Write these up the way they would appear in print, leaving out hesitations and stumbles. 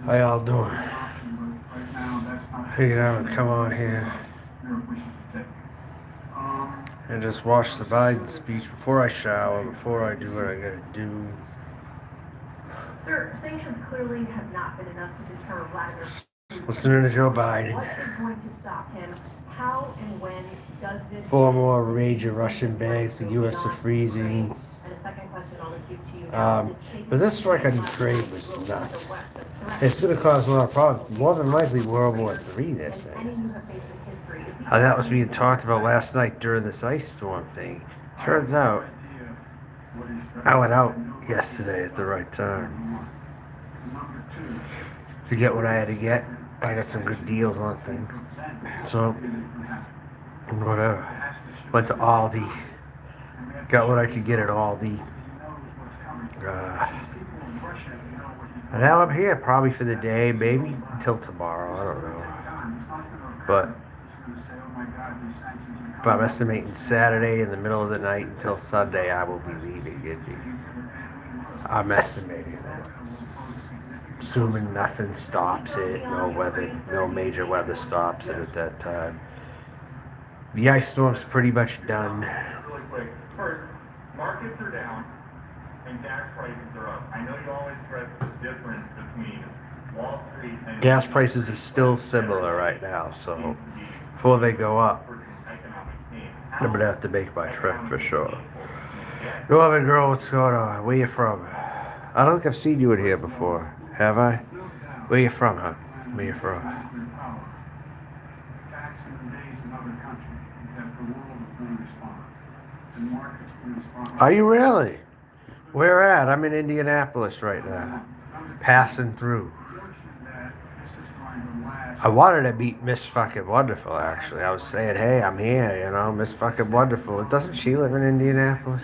How y'all doing? Figured I would come on here and just watch the Biden speech before I shower, before I do what I gotta do. Sir, sanctions clearly have not been enough to deter Vladimir Putin. Listening to Joe Biden. What is going to stop him? How and when does this... 4 more major Russian banks, the U.S. are freezing. And a second question I'll just give to you now. But this strike on Ukraine was nuts. It's going to cause a lot of problems. More than likely World War III, they're saying. How that was being talked about last night during this ice storm thing. Turns out, I went out yesterday at the right time to get what I had to get. I got some good deals on things. So, whatever. Went to Aldi. Got what I could get at Aldi. And now I'm here probably for the day, maybe until tomorrow. I don't know. But I'm estimating Saturday in the middle of the night until Sunday I will be leaving Indy. I'm estimating that. Assuming nothing stops it, no major weather stops it at that time. The ice storm's pretty much done. Really quick. First, markets are down and gas prices are up. I know you always stress the difference between Wall Street and... Gas prices are still similar right now, so before they go up, I'm gonna have to make my trip for sure. Northern girl, what's going on? Where you from? I don't think I've seen you in here before. Have I? Where you from, huh? Where you from? Are you really? Where at? I'm in Indianapolis right now. Passing through. I wanted to meet Miss Fucking Wonderful, actually. I was saying, hey, I'm here, you know, Miss Fucking Wonderful. Doesn't she live in Indianapolis?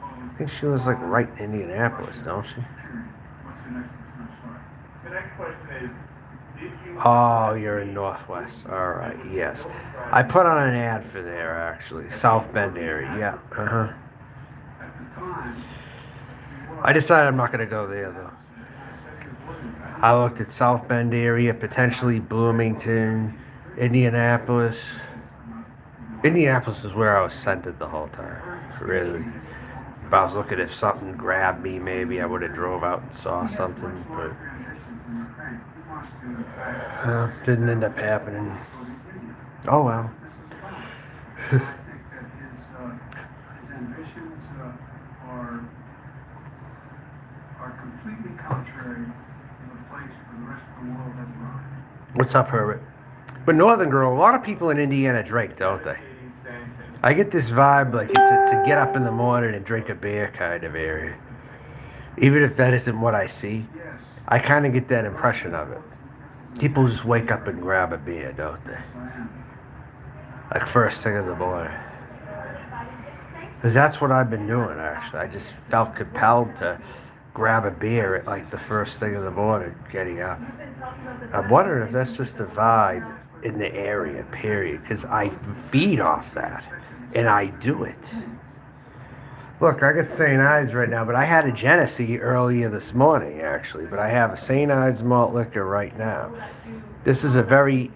I think she lives, like, right in Indianapolis, don't she? The next question is, did you... Oh, you're in Northwest. All right, yes. I put on an ad for there, actually. South Bend area, yeah. Uh-huh. I decided I'm not going to go there, though. I looked at South Bend area, potentially Bloomington, Indianapolis. Indianapolis is where I was centered the whole time, really. If I was looking if something grabbed me, maybe I would have drove out and saw something, but didn't end up happening. Oh well. Completely contrary to the place where the rest of the world has run. What's up, Herbert? But Northern Girl, a lot of people in Indiana drink, don't they? I get this vibe like it's a get up in the morning and drink a beer kind of area. Even if that isn't what I see, I kind of get that impression of it. People just wake up and grab a beer, don't they? Like first thing in the morning. Because that's what I've been doing, actually. I just felt compelled to grab a beer at like the first thing in the morning getting up. I'm wondering if that's just a vibe in the area, period, because I feed off that and I do it. Look, I got St. Ives right now, but I had a Genesee earlier this morning, actually, but I have a St. Ives malt liquor right now. This is a very,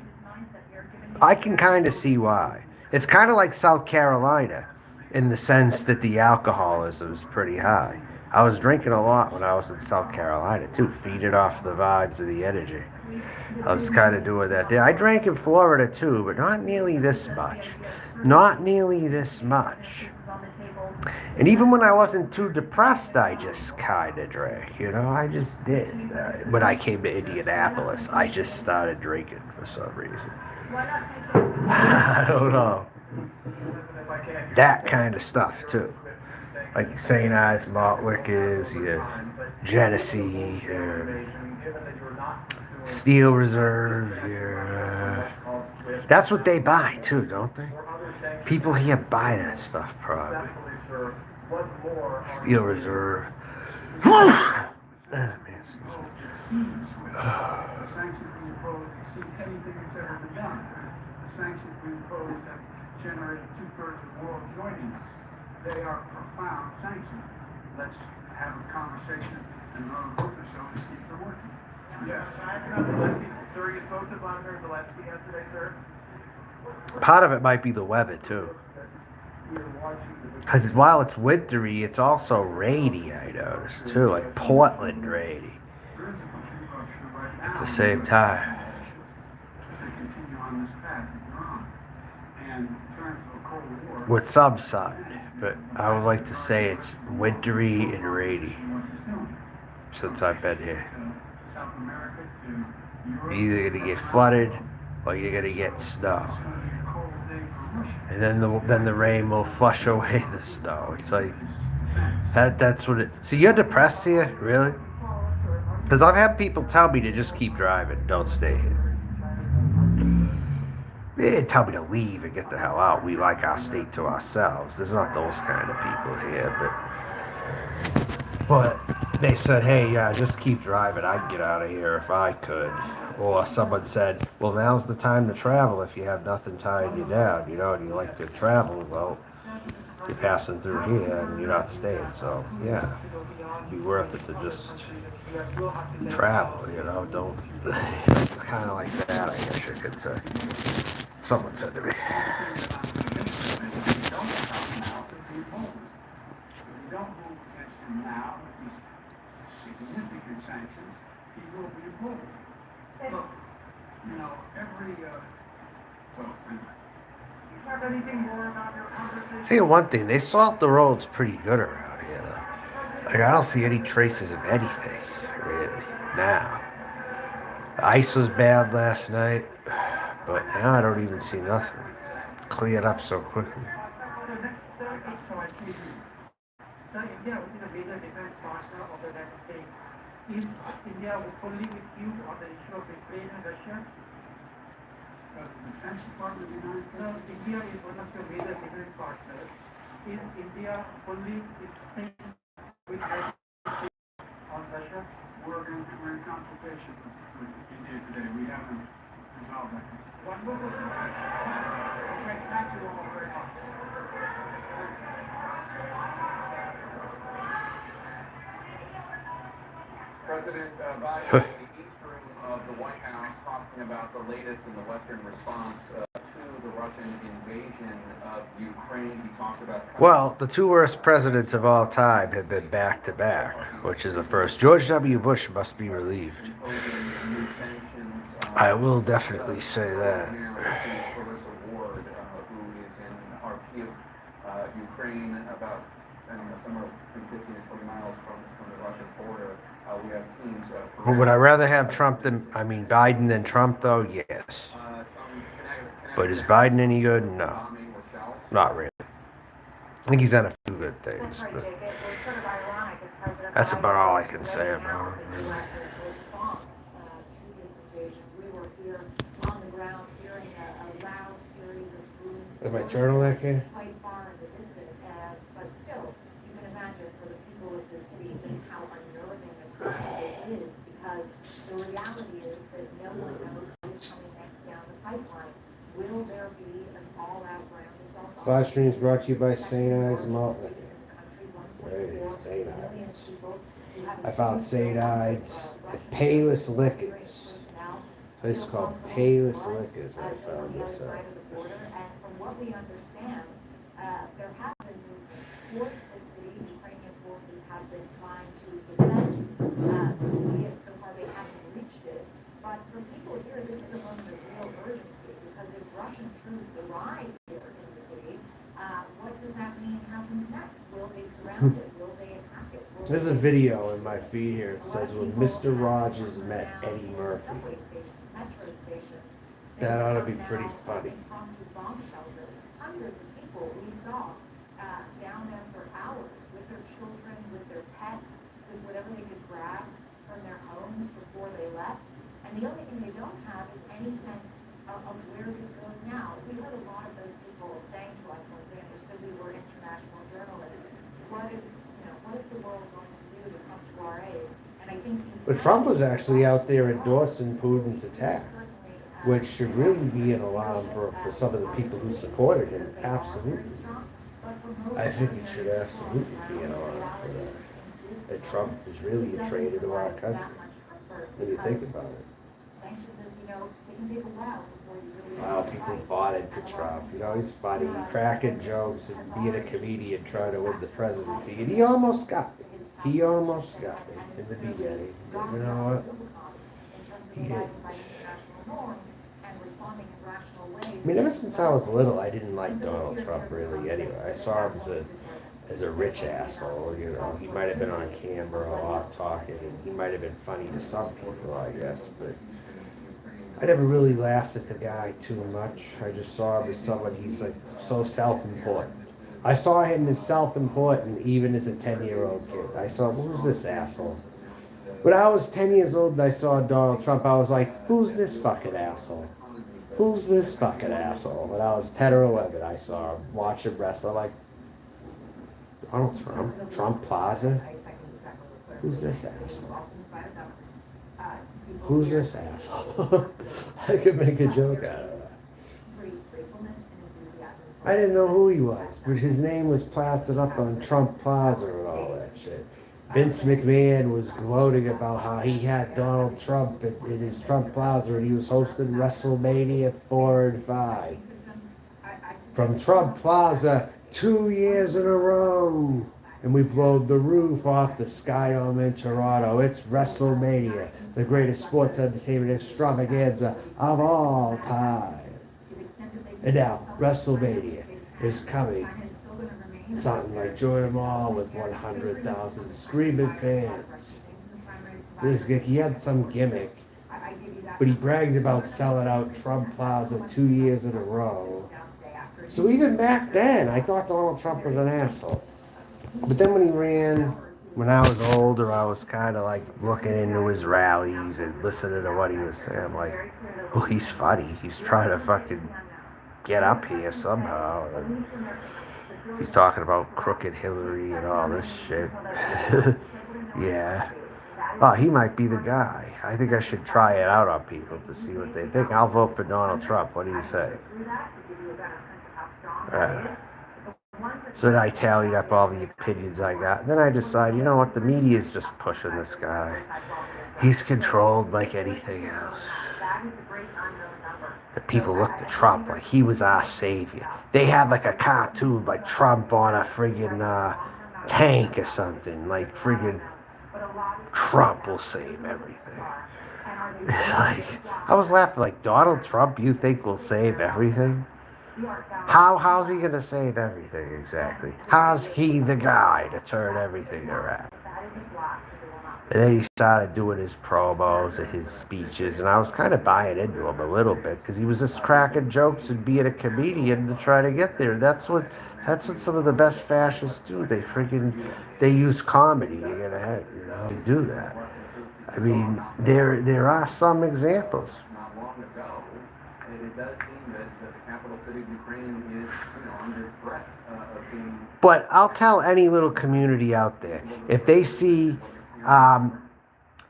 I can kind of see why. It's kind of like South Carolina in the sense that the alcoholism is pretty high. I was drinking a lot when I was in South Carolina, too, feeding off the vibes of the energy. I was kind of doing that there. I drank in Florida, too, but not nearly this much. Not nearly this much. And even when I wasn't too depressed, I just kind of drank, you know? I just did. When I came to Indianapolis, I just started drinking for some reason. I don't know. That kind of stuff, too. Like St. Ives malt liquors, your Genesee, your Steel Reserve, your... That's what they buy, too, don't they? People here buy that stuff, probably. Steel Reserve. Ah, man, excuse me. The sanctions we imposed exceed anything that's ever been done. The sanctions we imposed have generated 2/3 of the world joining us. They are profound sanctions. Let's have a conversation in another month or so to see if they're working. Yes. Sir, you spoke to Vladimir Zelensky yesterday, sir? Part of it might be the weather too. Because while it's wintry, it's also rainy, I noticed too, like Portland rainy at the same time. With some sun, but I would like to say it's wintry and rainy since I've been here. You're either gonna get flooded or you're gonna get snow. And then the rain will flush away the snow. It's like that's what it. So you're depressed here, really? Because I've had people tell me to just keep driving, don't stay here. They didn't tell me to leave and get the hell out. We like our state to ourselves. There's not those kind of people here, but they said, hey, just keep driving. I'd get out of here if I could. Or someone said, well, now's the time to travel if you have nothing tying you down, and you like to travel. Well, you're passing through here and you're not staying. So, yeah, it'd be worth it to just travel, don't, kind of like that, I guess you could say. Someone said to me. Significant sanctions, he will be imposed. Look, every, well, anyway. You have anything more about your conversation? Hey, one thing, they salt the roads pretty good around here, though. Like, I don't see any traces of anything, really, now. The ice was bad last night, but now I don't even see nothing. Cleared up so quickly. Sir, India, which is a major defense partner of the United States, is India fully with you on the issue of Ukraine and Russia? Does the Defense Department of the United No, States? India is one of your major defense partners. Is India fully in sync with the United States on Russia? We're in consultation with India today. We haven't resolved that. One more question. Okay, thank you all very much. President Biden in the East Room of the White House talking about the latest in the Western response to the Russian invasion of Ukraine. He talked about... Well, the two worst presidents of all time have been back to back, which is a first. George W. Bush must be relieved. I will definitely say that. Ward, who is in Kharkiv, Ukraine, about somewhere between 15 and 20 miles from the Russian border. We have teams. But would I rather have Biden than Trump, though? Yes. But is Biden any good? No. Not really. I think he's done a few good things. That's right, But Jake. It was sort of ironic as President that's Biden about all I was can say laying about out it. the U.S.'s response to this invasion. We were here on the ground hearing a loud series of booms. Is my turtleneck here? Quite far in the distance, but still, you can imagine for the people of the city just how unnerving the time this is, because the reality is that no one knows what is coming next down the pipeline. Will there be an all-out ground assault? Live stream is brought to you by St. Ives Mountain. Hey, St. Ives. I found St. Ives at Payless Liquors. A place called Payless Liquors. I found this out. And from what we understand, there have been movements towards the city. Ukrainian forces have been trying to defend the city, and so far they haven't reached it. But for people here, this is a moment of real urgency, because if Russian troops arrive here in the city, what does that mean happens next? Will they surround it? Will they attack it? There's a video in my feed here. It says when Mr. Rogers met Eddie Murphy. Subway stations, metro stations. That ought to be pretty funny. Impromptu bomb shelters. Hundreds of people we saw down there for hours with their children, with their pets, with whatever they could grab from their homes before they left. And the only thing they don't have is any sense of where this goes now. We heard a lot of those people saying to us once they understood we were international journalists, what is the world going to do to come to our aid? And I think But Trump was actually out there endorsing Putin's attack, which should really be an alarm for some of the people who supported him. Absolutely. I think it should absolutely be an alarm for that. That Trump is really a traitor to our country. when you think about it. Sanctions, as we know, they can take a while before you really. Wow, people bought into Trump. You know, he's funny, cracking jokes and being a comedian trying to win the presidency. And he almost got me. He almost got me in the beginning. But you know what? He didn't. I mean, ever since I was little, I didn't like Donald Trump really anyway. I saw him as a rich asshole, you know. He might have been on camera a lot talking, and he might have been funny to some people, I guess, but I never really laughed at the guy too much. I just saw him as someone, he's like so self-important. I saw him as self-important even as a 10-year-old kid. I saw, who's this asshole? When I was 10 years old and I saw Donald Trump, I was like, who's this fucking asshole? Who's this fucking asshole? When I was 10 or 11, I saw him, watch him wrestle. I'm like, Donald Trump? Trump Plaza? Who's this asshole? Who's this asshole? I could make a joke out of that. I didn't know who he was, but his name was plastered up on Trump Plaza and all that shit. Vince McMahon was gloating about how he had Donald Trump in his Trump Plaza and he was hosting WrestleMania 4 and 5. From Trump Plaza, 2 years in a row. And we blowed the roof off the Sky Dome in Toronto. It's WrestleMania, the greatest sports entertainment extravaganza of all time. And now, WrestleMania is coming. Something like join them all with 100,000 screaming fans. He had some gimmick, but he bragged about selling out Trump Plaza 2 years in a row. So even back then, I thought Donald Trump was an asshole. But then when he ran, when I was older, I was kind of like looking into his rallies and listening to what he was saying. I'm like, oh, he's funny. He's trying to fucking get up here somehow. And he's talking about crooked Hillary and all this shit. Yeah. Oh, he might be the guy. I think I should try it out on people to see what they think. I'll vote for Donald Trump. What do you think? So then I tallied up all the opinions I got. And then I decided, you know what? The media is just pushing this guy. He's controlled like anything else. The people looked at Trump like he was our savior. They had like a cartoon like Trump on a friggin' tank or something. Like friggin' Trump will save everything. It's like, I was laughing like, Donald Trump you think will save everything? How's he gonna save everything exactly? How's he the guy to turn everything around? And then he started doing his promos and his speeches, and I was kind of buying into him a little bit because he was just cracking jokes and being a comedian to try to get there. That's what some of the best fascists do. They use comedy to get ahead. You know, they do that. I mean, there are some examples. Not long ago, it does seem that the capital city of Ukraine is, under threat of being. But I'll tell any little community out there, if they see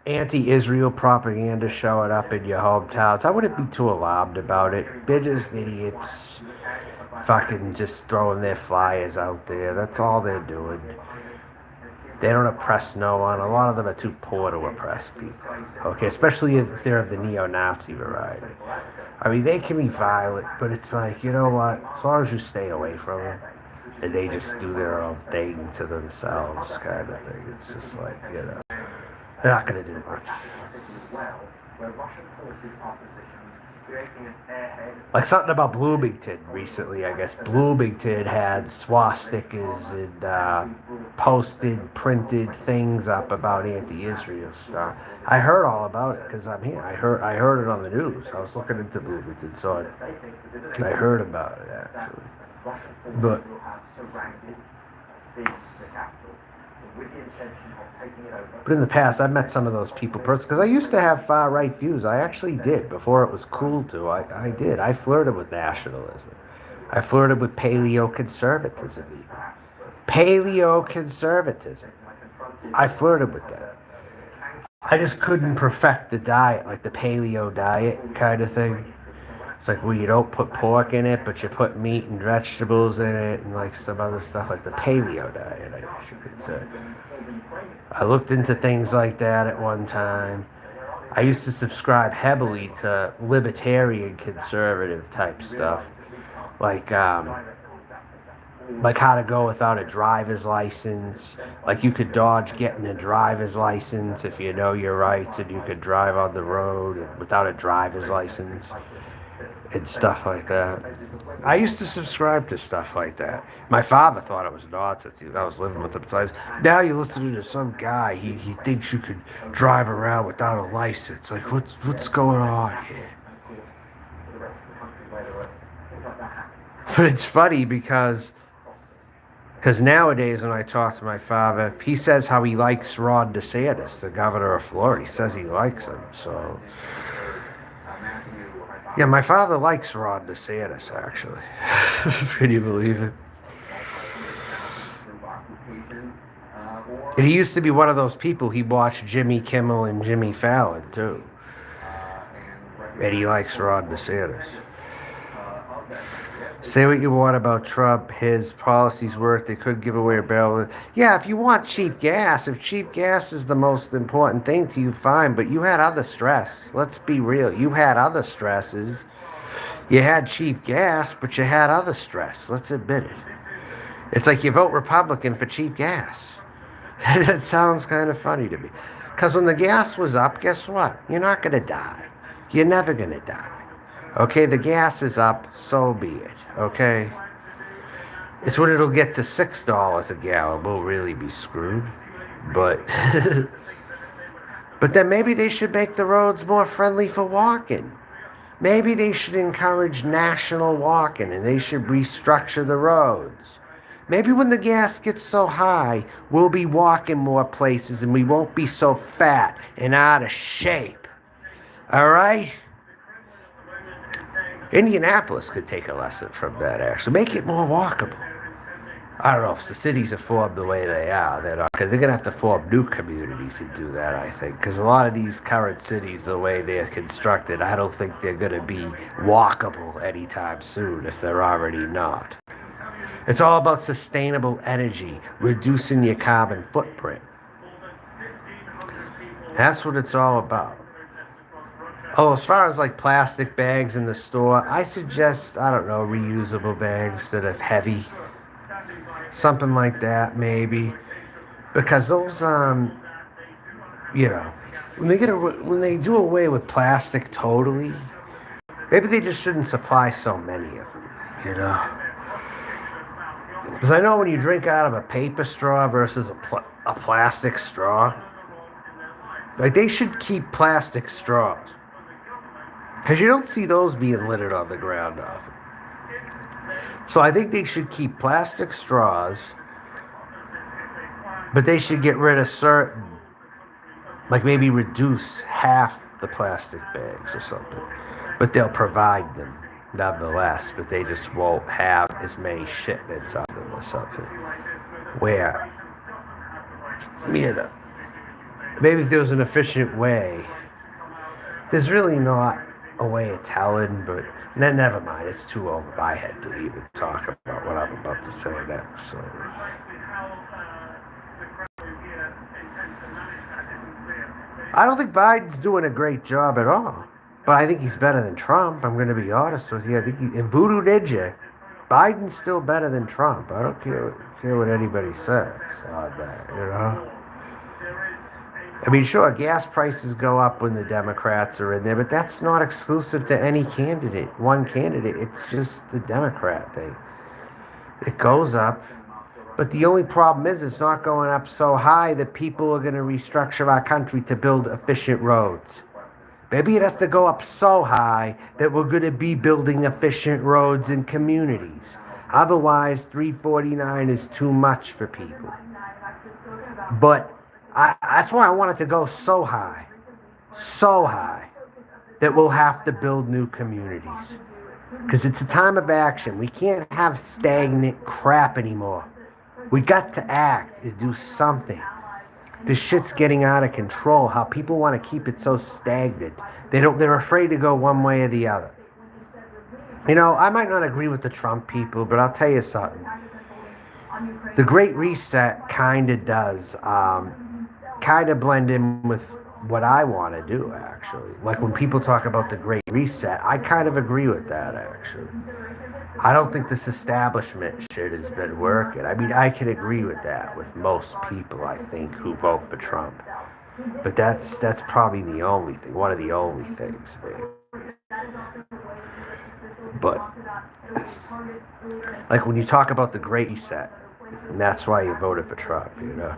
anti-Israel propaganda showing up in your hometowns, I wouldn't be too alarmed about it. They're just idiots, fucking just throwing their flyers out there. That's all they're doing. They don't oppress no one. A lot of them are too poor to oppress people. Okay, especially if they're of the neo-Nazi variety. I mean, they can be violent, but it's like, you know what? As long as you stay away from them, and they just do their own thing to themselves, kind of thing. It's just like, they're not going to do much. Like something about Bloomington recently, I guess. Bloomington had swastikas and posted, printed things up about anti-Israel stuff. I heard all about it because I'm here. I heard it on the news. I was looking into Bloomington, so I heard about it actually. But in the past, I've met some of those people personally because I used to have far-right views. I actually did before it was cool to. I did. I flirted with nationalism. I flirted with paleo-conservatism even. Paleo-conservatism. I flirted with that. I just couldn't perfect the diet, like the paleo diet kind of thing. It's like, well, you don't put pork in it, but you put meat and vegetables in it and like some other stuff, like the paleo diet, I guess you could say. I looked into things like that at one time. I used to subscribe heavily to libertarian conservative type stuff, like how to go without a driver's license. Like you could dodge getting a driver's license if you know your rights, and you could drive on the road without a driver's license and stuff like that. I used to subscribe to stuff like that. My father thought it was nonsense. I was living with him. So now you're listening to some guy. He thinks you could drive around without a license. Like what's going on here? But it's funny because nowadays when I talk to my father, he says how he likes Ron DeSantis, the governor of Florida. He says he likes him. So yeah, my father likes Ron DeSantis, actually. Can you believe it? And he used to be one of those people, he watched Jimmy Kimmel and Jimmy Fallon, too. And he likes Ron DeSantis. Say what you want about Trump, his policies work, they could give away a barrel. Yeah, if you want cheap gas, if cheap gas is the most important thing to you, fine, but you had other stress. Let's be real. You had other stresses. You had cheap gas, but you had other stress. Let's admit it. It's like you vote Republican for cheap gas. That sounds kind of funny to me. Because when the gas was up, guess what? You're not going to die. You're never going to die. Okay, the gas is up, so be it, okay? It's when it'll get to $6 a gallon, we'll really be screwed. But, but then maybe they should make the roads more friendly for walking. Maybe they should encourage national walking, and they should restructure the roads. Maybe when the gas gets so high, we'll be walking more places, and we won't be so fat and out of shape. All right? Indianapolis could take a lesson from that, actually. Make it more walkable. I don't know if the cities are formed the way they are. They're going to have to form new communities and do that, I think. Because a lot of these current cities, the way they're constructed, I don't think they're going to be walkable anytime soon if they're already not. It's all about sustainable energy, reducing your carbon footprint. That's what it's all about. Oh, as far as like plastic bags in the store, I suggest, I don't know, reusable bags that are heavy. Something like that, maybe. Because those, you know, when they do away with plastic totally, maybe they just shouldn't supply so many of them, you know? Because I know when you drink out of a paper straw versus a plastic straw, like they should keep plastic straws. Because you don't see those being littered on the ground often. So I think they should keep plastic straws, but they should get rid of certain, like maybe reduce half the plastic bags or something. But they'll provide them nonetheless, but they just won't have as many shipments of them or something. Where, you know, maybe if there was an efficient way, there's really not a way of telling, but never mind, it's too over my head to even talk about what I'm about to say next. So. I don't think Biden's doing a great job at all, but I think he's better than Trump. I'm going to be honest with you. I think in Voodoo Ninja, Biden's still better than Trump. I don't care what anybody says on that, you know? I mean, sure, gas prices go up when the Democrats are in there, but that's not exclusive to any candidate, one candidate. It's just the Democrat thing. It goes up, but the only problem is it's not going up so high that people are going to restructure our country to build efficient roads. Maybe it has to go up so high that we're going to be building efficient roads in communities. Otherwise, 349 is too much for people. But that's why I want it to go so high, that we'll have to build new communities. Because it's a time of action. We can't have stagnant crap anymore. We got to act and do something. This shit's getting out of control. How people want to keep it so stagnant. They're afraid to go one way or the other. You know, I might not agree with the Trump people, but I'll tell you something. The Great Reset kind of does kind of blend in with what I want to do, actually. Like when people talk about the Great Reset, I kind of agree with that, actually. I don't think this establishment shit has been working. I mean, I can agree with that with most people, I think, who vote for Trump. But that's probably the only thing, one of the only things, man. But like when you talk about the Great Reset, and that's why you voted for Trump, you know,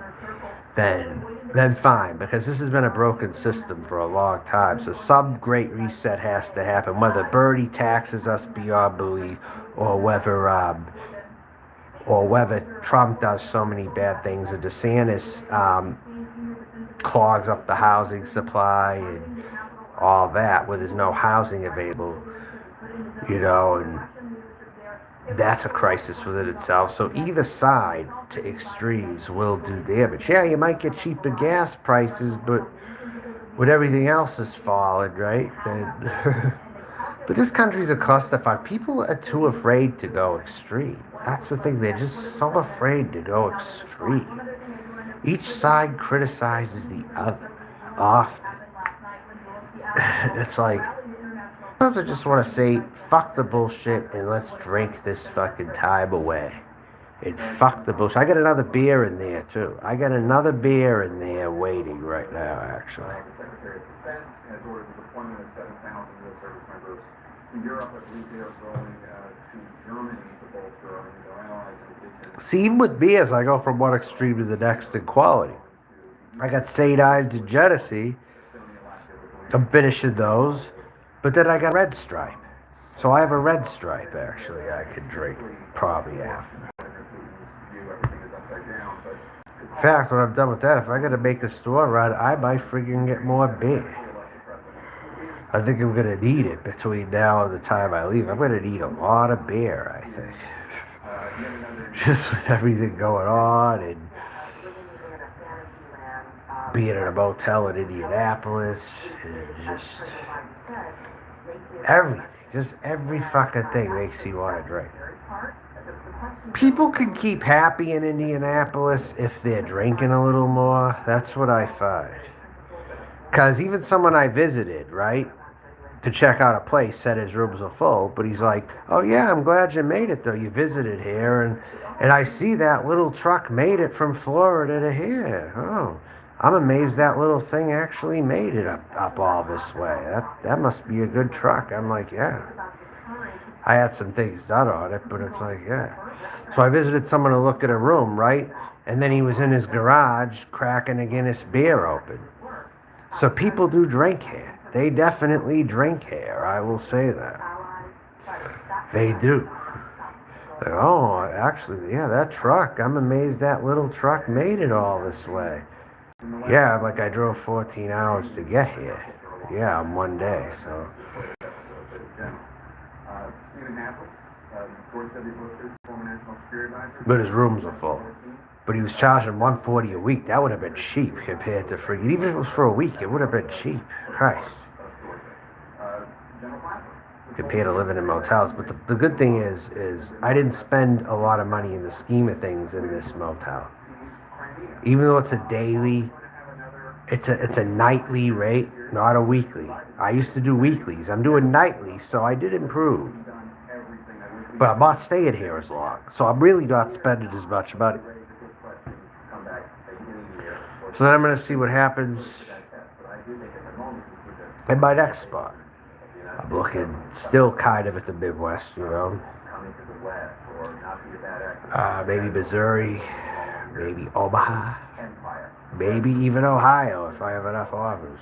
then fine, because this has been a broken system for a long time. So some Great Reset has to happen, whether Bernie taxes us beyond belief, or whether Trump does so many bad things, or DeSantis clogs up the housing supply and all that, where there's no housing available, you know, and that's a crisis within itself. So either side to extremes will do damage. Yeah, you might get cheaper gas prices, but with everything else is falling, right? Then but this country's a clusterfuck. People are too afraid to go extreme. That's the thing. They're just so afraid to go extreme. Each side criticizes the other often. It's like, sometimes I just want to say, fuck the bullshit and let's drink this fucking time away. And fuck the bullshit. I got another beer in there, too. I got another beer in there waiting right now, actually. The Secretary of Defense has ordered the deployment of 7,000 U.S. service members to Europe. I believe they are going to Germany to bolster their allies in addition. See, even with beers, I go from one extreme to the next in quality. I got St. Ives and Genesee. I'm finishing those. But then I got Red Stripe. So I have a Red Stripe, actually, I could drink probably after. In fact, when I'm done with that, if I gotta make a store run, I might friggin' get more beer. I think I'm gonna need it between now and the time I leave. I'm gonna need a lot of beer, I think. Just with everything going on and being in a motel in Indianapolis and just everything. Just every fucking thing makes you want to drink. People can keep happy in Indianapolis if they're drinking a little more. That's what I find. Because even someone I visited, right, to check out a place said his rooms are full, but he's like, oh yeah, I'm glad you made it though. You visited here, and I see that little truck made it from Florida to here. Oh, I'm amazed that little thing actually made it up all this way. That must be a good truck. I'm like, yeah. I had some things done on it, but it's like, yeah. So I visited someone to look at a room, right? And then he was in his garage cracking a Guinness beer open. So people do drink here. They definitely drink here. I will say that. They do. Like, oh, actually, yeah, that truck. I'm amazed that little truck made it all this way. Yeah, like I drove 14 hours to get here. Yeah, in one day, so. But his rooms are full. But he was charging $140 a week. That would have been cheap compared to friggin'. Even if it was for a week, it would have been cheap. Christ. Compared to living in motels. But the good thing is I didn't spend a lot of money in the scheme of things in this motel. Even though it's a daily, it's a nightly rate, not a weekly. I used to do weeklies. I'm doing nightly, so I did improve. But I'm not staying here as long, so I'm really not spending as much money. So then I'm going to see what happens in my next spot. I'm looking still kind of at the Midwest, you know. Maybe Missouri, maybe Omaha, maybe even Ohio if I have enough offers.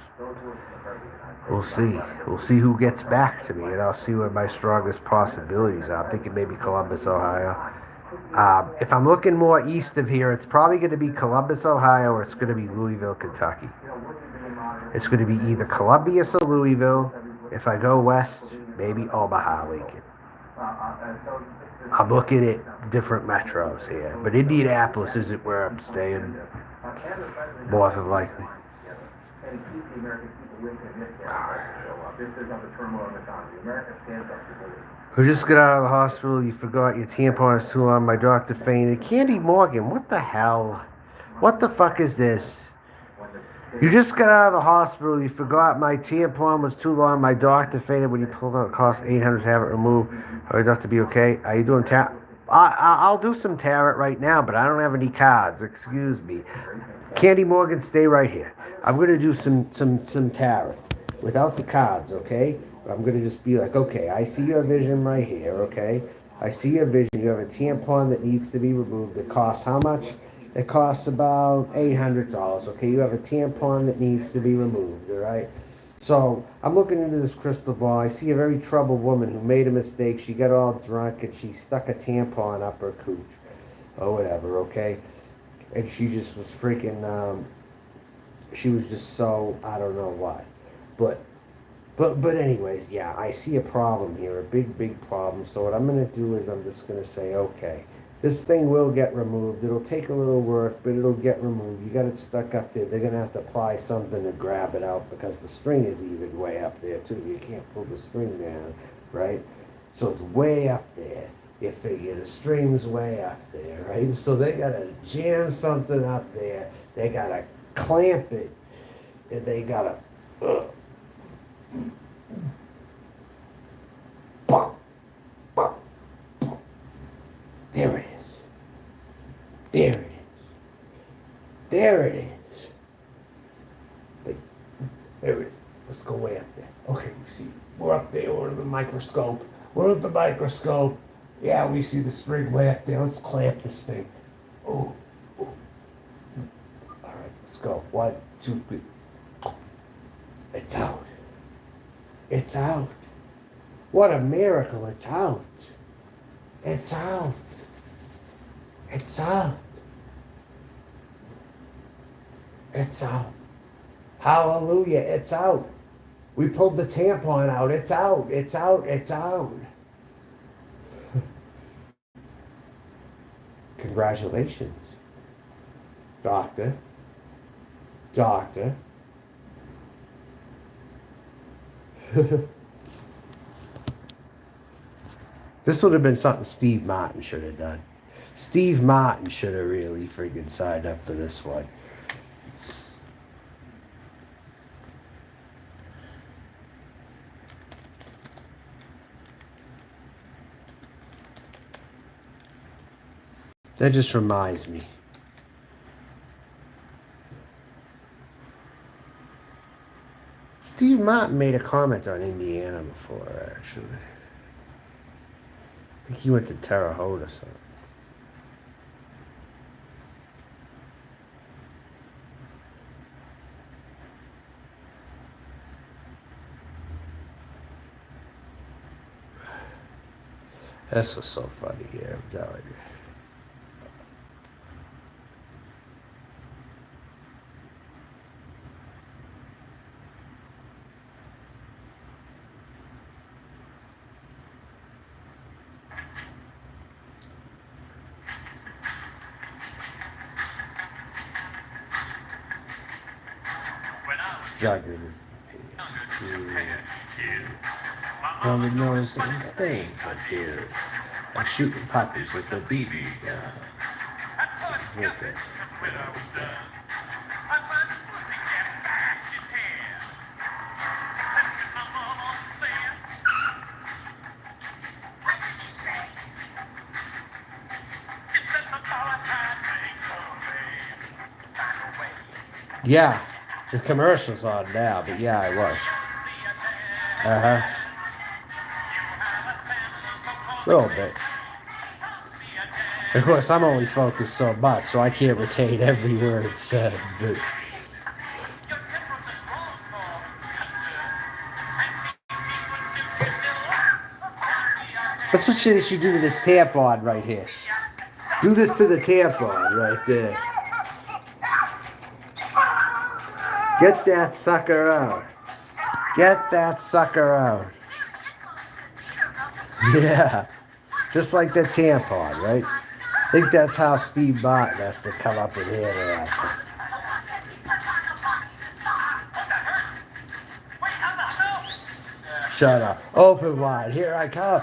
We'll see. We'll see who gets back to me, and I'll see what my strongest possibilities are. I'm thinking maybe Columbus, Ohio. If I'm looking more east of here, it's probably going to be Columbus, Ohio, or it's going to be Louisville, Kentucky. It's going to be either Columbus or Louisville. If I go west, maybe Omaha, Lincoln. I'm looking at different metros here, but Indianapolis isn't where I'm staying, more than likely. I just got out of the hospital. You forgot your tampon is too long. My doctor fainted. Candy Morgan, what the hell? What the fuck is this? You just got out of the hospital. You forgot my tampon was too long. My doctor fainted when you pulled out. It cost $800 to have it removed. Are you to be okay? Are you doing I'll do some tarot right now, but I don't have any cards. Excuse me. Candy Morgan, stay right here. I'm gonna do some tarot without the cards, okay? I'm gonna just be like, okay, I see your vision right here, okay? I see your vision. You have a tampon that needs to be removed. It costs how much? It costs about $800. Okay, you have a tampon that needs to be removed. All right. So I'm looking into this crystal ball. I see a very troubled woman who made a mistake. She got all drunk and she stuck a tampon up her cooch, or whatever. Okay, and she just was freaking. She was just so I don't know what, but anyways, yeah, I see a problem here, a big problem. So what I'm gonna do is I'm just gonna say, okay, this thing will get removed. It'll take a little work, but it'll get removed. You got it stuck up there. They're gonna have to apply something to grab it out because the string is even way up there too. You can't pull the string down, right? So it's way up there. You figure the string's way up there, right? So they gotta jam something up there. They gotta clamp it, and they gotta. Bum, bum, bum. There it is. There it is. There it is. Wait, there it is. Let's go way up there. Okay, we see. We're up there. We're under the microscope. We're at the microscope. Yeah, we see the string way up there. Let's clamp this thing. Oh. All right, let's go. 1, 2, 3. It's out. It's out. What a miracle. It's out. It's out. It's out. It's out. Hallelujah. It's out. We pulled the tampon out. It's out. It's out. It's out. Congratulations, doctor. Doctor. This would have been something Steve Martin should have done. Steve Martin should have really freaking signed up for this one. That just reminds me. Steve Martin made a comment on Indiana before, actually. I think he went to Terre Haute or something. This was so funny here, I'm telling you. Jugger. Well, we know the same things I did. Like shooting puppies with a BB gun. Yeah, the commercial's on now, but yeah, I was. A little bit. Of course, I'm only focused so much, so I can't retain every word said, but... That's what you should do to this tampon right here. Do this to the tampon right there. Get that sucker out. Get that sucker out. Yeah. Just like the tampon, right? I think that's how Steve Martin has to come up in here to Shut up. Open wide. Here I come.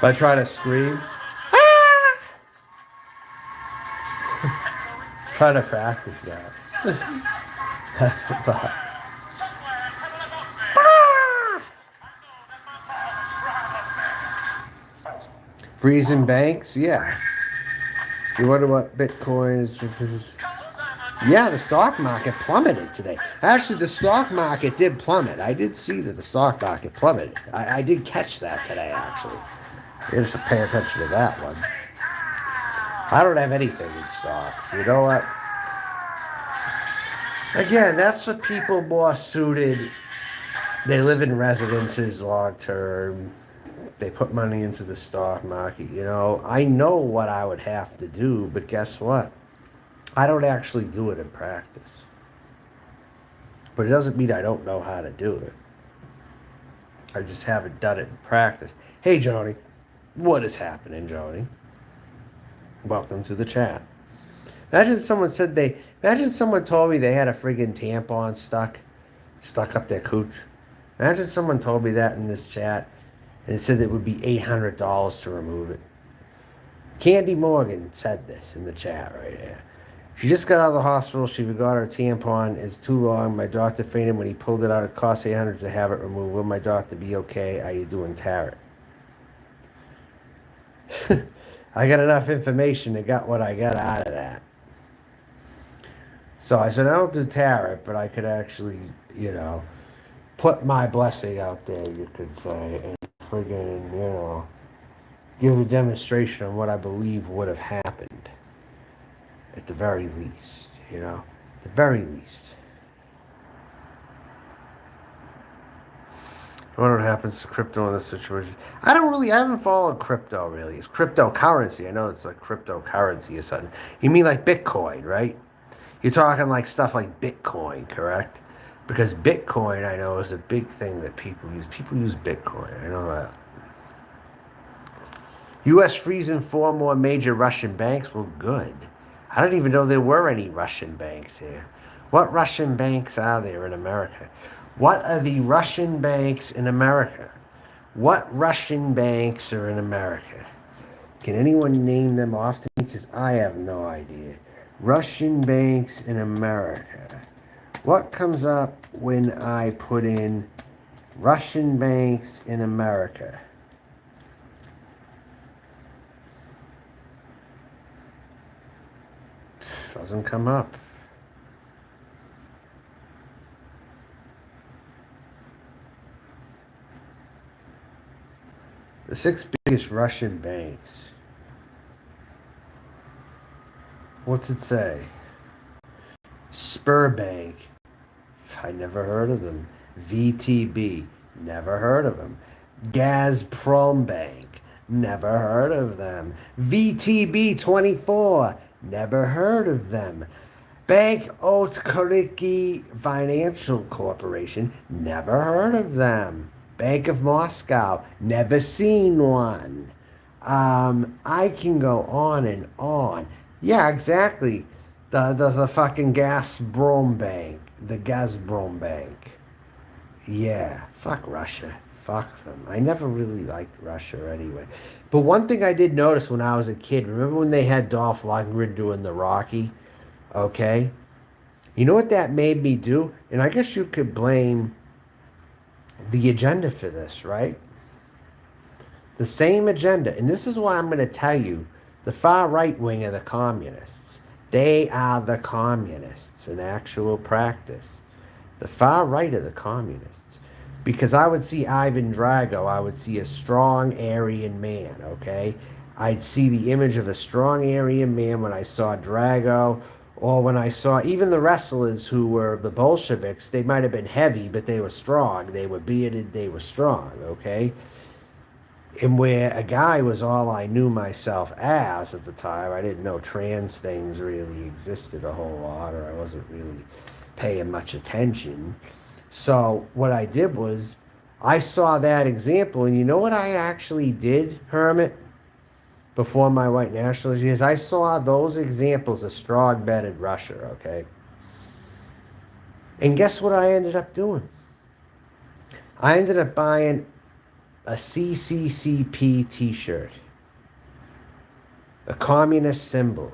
If I try to scream, ah! Try to practice that. That's the thought. Freezing banks, yeah. You wonder what Bitcoin is? Yeah, the stock market plummeted today. Actually, the stock market did plummet. I did see that the stock market plummeted. I did catch that today, actually. You have to pay attention to that one. I don't have anything in stocks. You know what? Again, that's for people more suited. They live in residences long term. They put money into the stock market. You know, I know what I would have to do, but guess what? I don't actually do it in practice. But it doesn't mean I don't know how to do it. I just haven't done it in practice. Hey, Joni. What is happening, Joni? Welcome to the chat. Imagine someone told me they had a friggin' tampon stuck up their cooch. Imagine someone told me that in this chat and it said it would be $800 to remove it. Candy Morgan said this in the chat right here. She just got out of the hospital. She forgot her tampon is too long. My doctor fainted when he pulled it out. It cost $800 to have it removed. Will my doctor be okay? How you doing, Tarot? I got enough information to got what I got out of that. So I said, I don't do tarot, but I could actually, put my blessing out there, you could say, and friggin', give a demonstration of what I believe would have happened. At the very least, at the very least. I wonder what happens to crypto in this situation. I haven't followed crypto really. It's cryptocurrency. I know it's like cryptocurrency or something. You mean like Bitcoin, right? You're talking like stuff like Bitcoin, correct? Because Bitcoin, I know, is a big thing that people use. People use Bitcoin. I know that. U.S. freezing 4 more major Russian banks. Well, good. I don't even know there were any Russian banks here. What Russian banks are there in America? What are the Russian banks in America? What Russian banks are in America? Can anyone name them off to me? Because I have no idea. Russian banks in America. What comes up when I put in Russian banks in America? Doesn't come up. The 6 biggest Russian banks. What's it say? Sberbank. I never heard of them. VTB. Never heard of them. Gazprom Bank. Never heard of them. VTB 24. Never heard of them. Bank Otkariki Financial Corporation. Never heard of them. Bank of Moscow. Never seen one. I can go on and on. Yeah, exactly. The fucking Gazprom Bank. The Gazprom Bank. Yeah, fuck Russia. Fuck them. I never really liked Russia anyway. But one thing I did notice when I was a kid, remember when they had Dolph Lundgren doing the Rocky? Okay? You know what that made me do? And I guess you could blame the agenda for this, right? The same agenda. And this is why I'm going to tell you, the far right wing are the communists. They are the communists in actual practice. The far right are the communists. Because I would see Ivan Drago, I would see a strong Aryan man, okay? I'd see the image of a strong Aryan man when I saw Drago, or when I saw even the wrestlers who were the Bolsheviks. They might have been heavy, but they were strong. They were bearded, they were strong, okay? And where a guy was all I knew myself as at the time, I didn't know trans things really existed a whole lot, or I wasn't really paying much attention. So what I did was, I saw that example, and you know what I actually did, Hermit, before my white nationalist years? I saw those examples of strong-bedded Russia, okay? And guess what I ended up doing? I ended up buying a CCCP t-shirt, a communist symbol.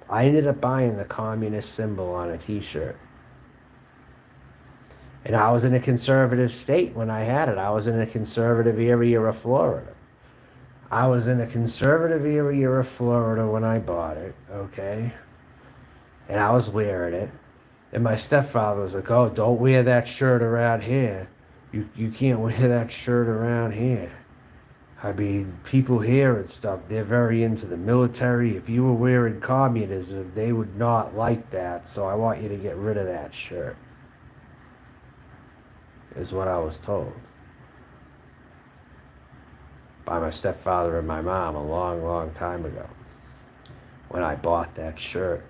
I ended up buying the communist symbol on a t-shirt. And I was in a conservative state when I had it. I was in a conservative area of Florida. I was in a conservative area of Florida when I bought it, okay? And I was wearing it. And my stepfather was like, oh, don't wear that shirt around here. You can't wear that shirt around here. I mean, people here and stuff, they're very into the military. If you were wearing communism, they would not like that. So I want you to get rid of that shirt, is what I was told by my stepfather and my mom a long, long time ago when I bought that shirt.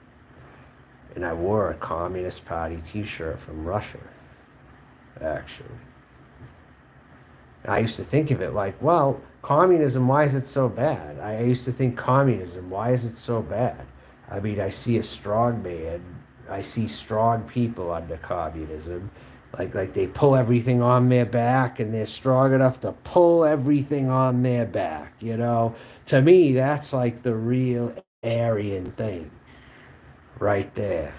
And I wore a Communist Party t-shirt from Russia, actually. And I used to think of it like, well, communism, why is it so bad? I used to think communism, why is it so bad? I mean, I see a strong man, I see strong people under communism. Like they pull everything on their back and they're strong enough to pull everything on their back, you know? To me, that's like the real Aryan thing right there.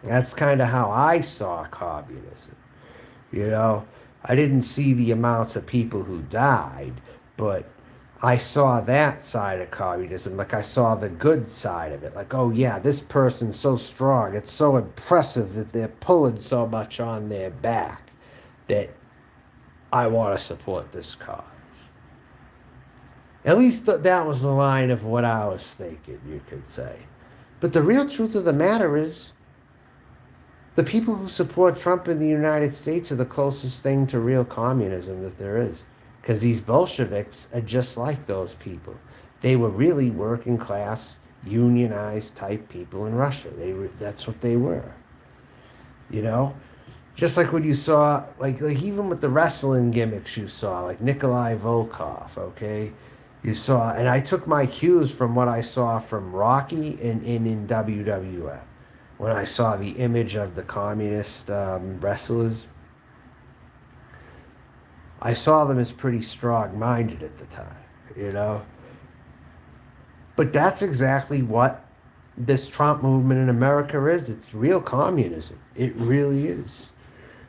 That's kind of how I saw communism, you know? I didn't see the amounts of people who died, but I saw that side of communism. Like I saw the good side of it. Like, oh yeah, this person's so strong. It's so impressive that they're pulling so much on their back that I want to support this cause. At least that was the line of what I was thinking, you could say. But the real truth of the matter is, the people who support Trump in the United States are the closest thing to real communism that there is. Because these Bolsheviks are just like those people. They were really working class, unionized type people in Russia. That's what they were. You know? Just like when you saw, like even with the wrestling gimmicks you saw, like Nikolai Volkov, okay? You saw, and I took my cues from what I saw from Rocky and in WWF. When I saw the image of the communist wrestlers, I saw them as pretty strong-minded at the time, you know? But that's exactly what this Trump movement in America is. It's real communism. It really is.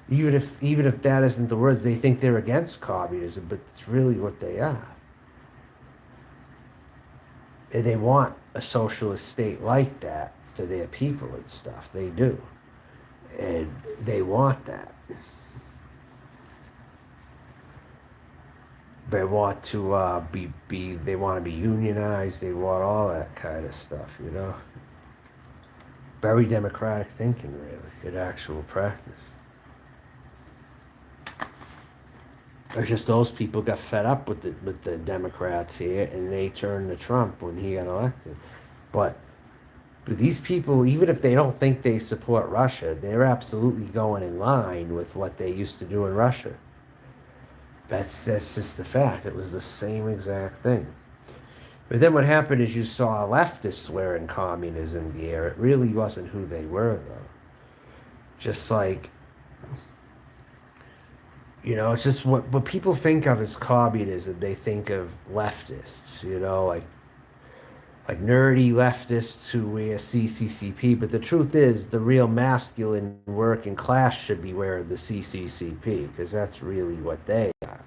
Even if that isn't the words, they think they're against communism, but it's really what they are. And they want a socialist state like that for their people and stuff. They do. And they want that. They want to they want to be unionized. They want all that kind of stuff, you know. Very democratic thinking, really, in actual practice. It's just those people got fed up with the Democrats here, and they turned to Trump when he got elected. But these people, even if they don't think they support Russia, they're absolutely going in line with what they used to do in Russia. That's just the fact. It was the same exact thing. But then what happened is you saw leftists wearing communism gear. It really wasn't who they were, though. Just like, you know, it's just what people think of as communism, they think of leftists, you know, like nerdy leftists who wear CCCP. But the truth is, the real masculine working class should be wearing the CCCP, because that's really what they are.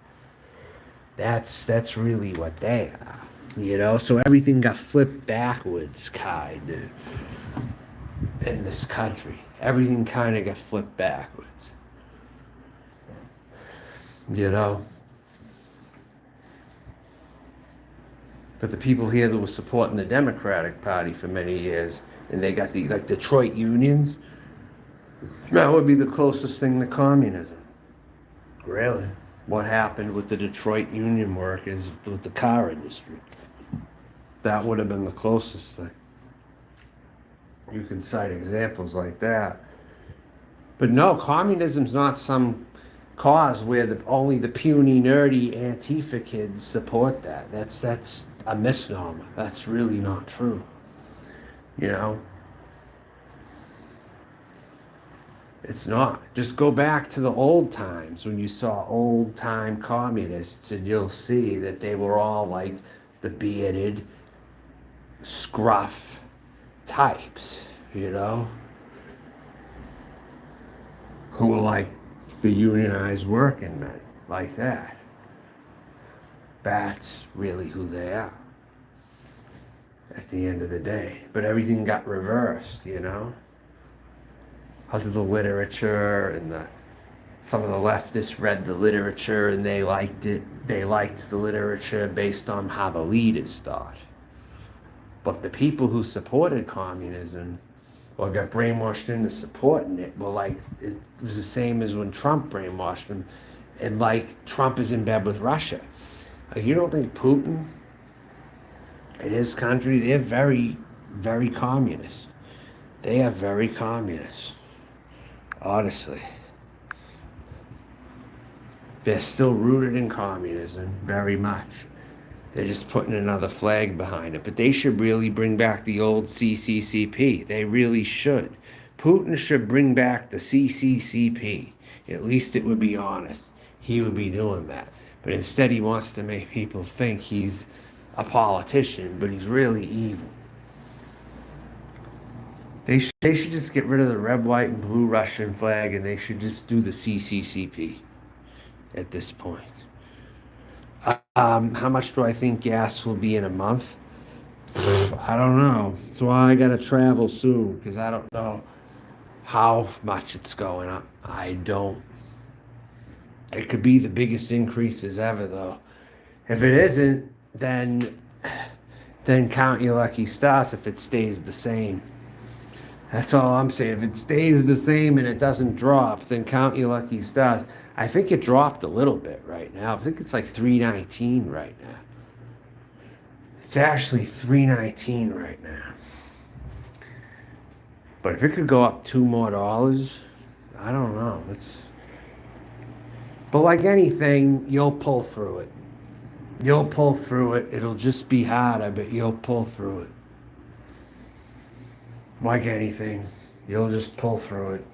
That's really what they are, you know? So everything got flipped backwards, kind of, in this country. Everything kind of got flipped backwards, you know? But the people here that were supporting the Democratic Party for many years, and they got the, like, Detroit unions, that would be the closest thing to communism. Really? What happened with the Detroit union workers with the car industry. That would have been the closest thing. You can cite examples like that. But no, communism's not some cause where only the puny, nerdy Antifa kids support that. That's a misnomer. That's really not true. You know? It's not. Just go back to the old times when you saw old time communists, and you'll see that they were all like the bearded, scruff types, you know, who were like the unionized working men, like that. That's really who they are at the end of the day. But everything got reversed, you know, because of the literature and some of the leftists read the literature and they liked it. They liked the literature based on how the leaders thought. But the people who supported communism or got brainwashed into supporting it were like, it was the same as when Trump brainwashed them. And like Trump is in bed with Russia. Like, you don't think Putin in his country, they're very, very communist. They are very communist. Honestly. They're still rooted in communism, very much. They're just putting another flag behind it. But they should really bring back the old CCCP. They really should. Putin should bring back the CCCP. At least it would be honest. He would be doing that. But instead he wants to make people think he's a politician, but he's really evil. They should just get rid of the red, white, and blue Russian flag, and they should just do the CCCP at this point. How much do I think gas will be in a month? I don't know. That's why I gotta travel soon, because I don't know how much it's going up. I don't. It could be the biggest increases ever, though. If it isn't, then count your lucky stars if it stays the same. That's all I'm saying. If it stays the same and it doesn't drop, then count your lucky stars. I think it dropped a little bit right now. I think it's like $3.19 right now. It's actually $3.19 right now. But if it could go up $2 more, I don't know. But like anything, you'll pull through it. You'll pull through it. It'll just be harder, but you'll pull through it. Like anything, you'll just pull through it.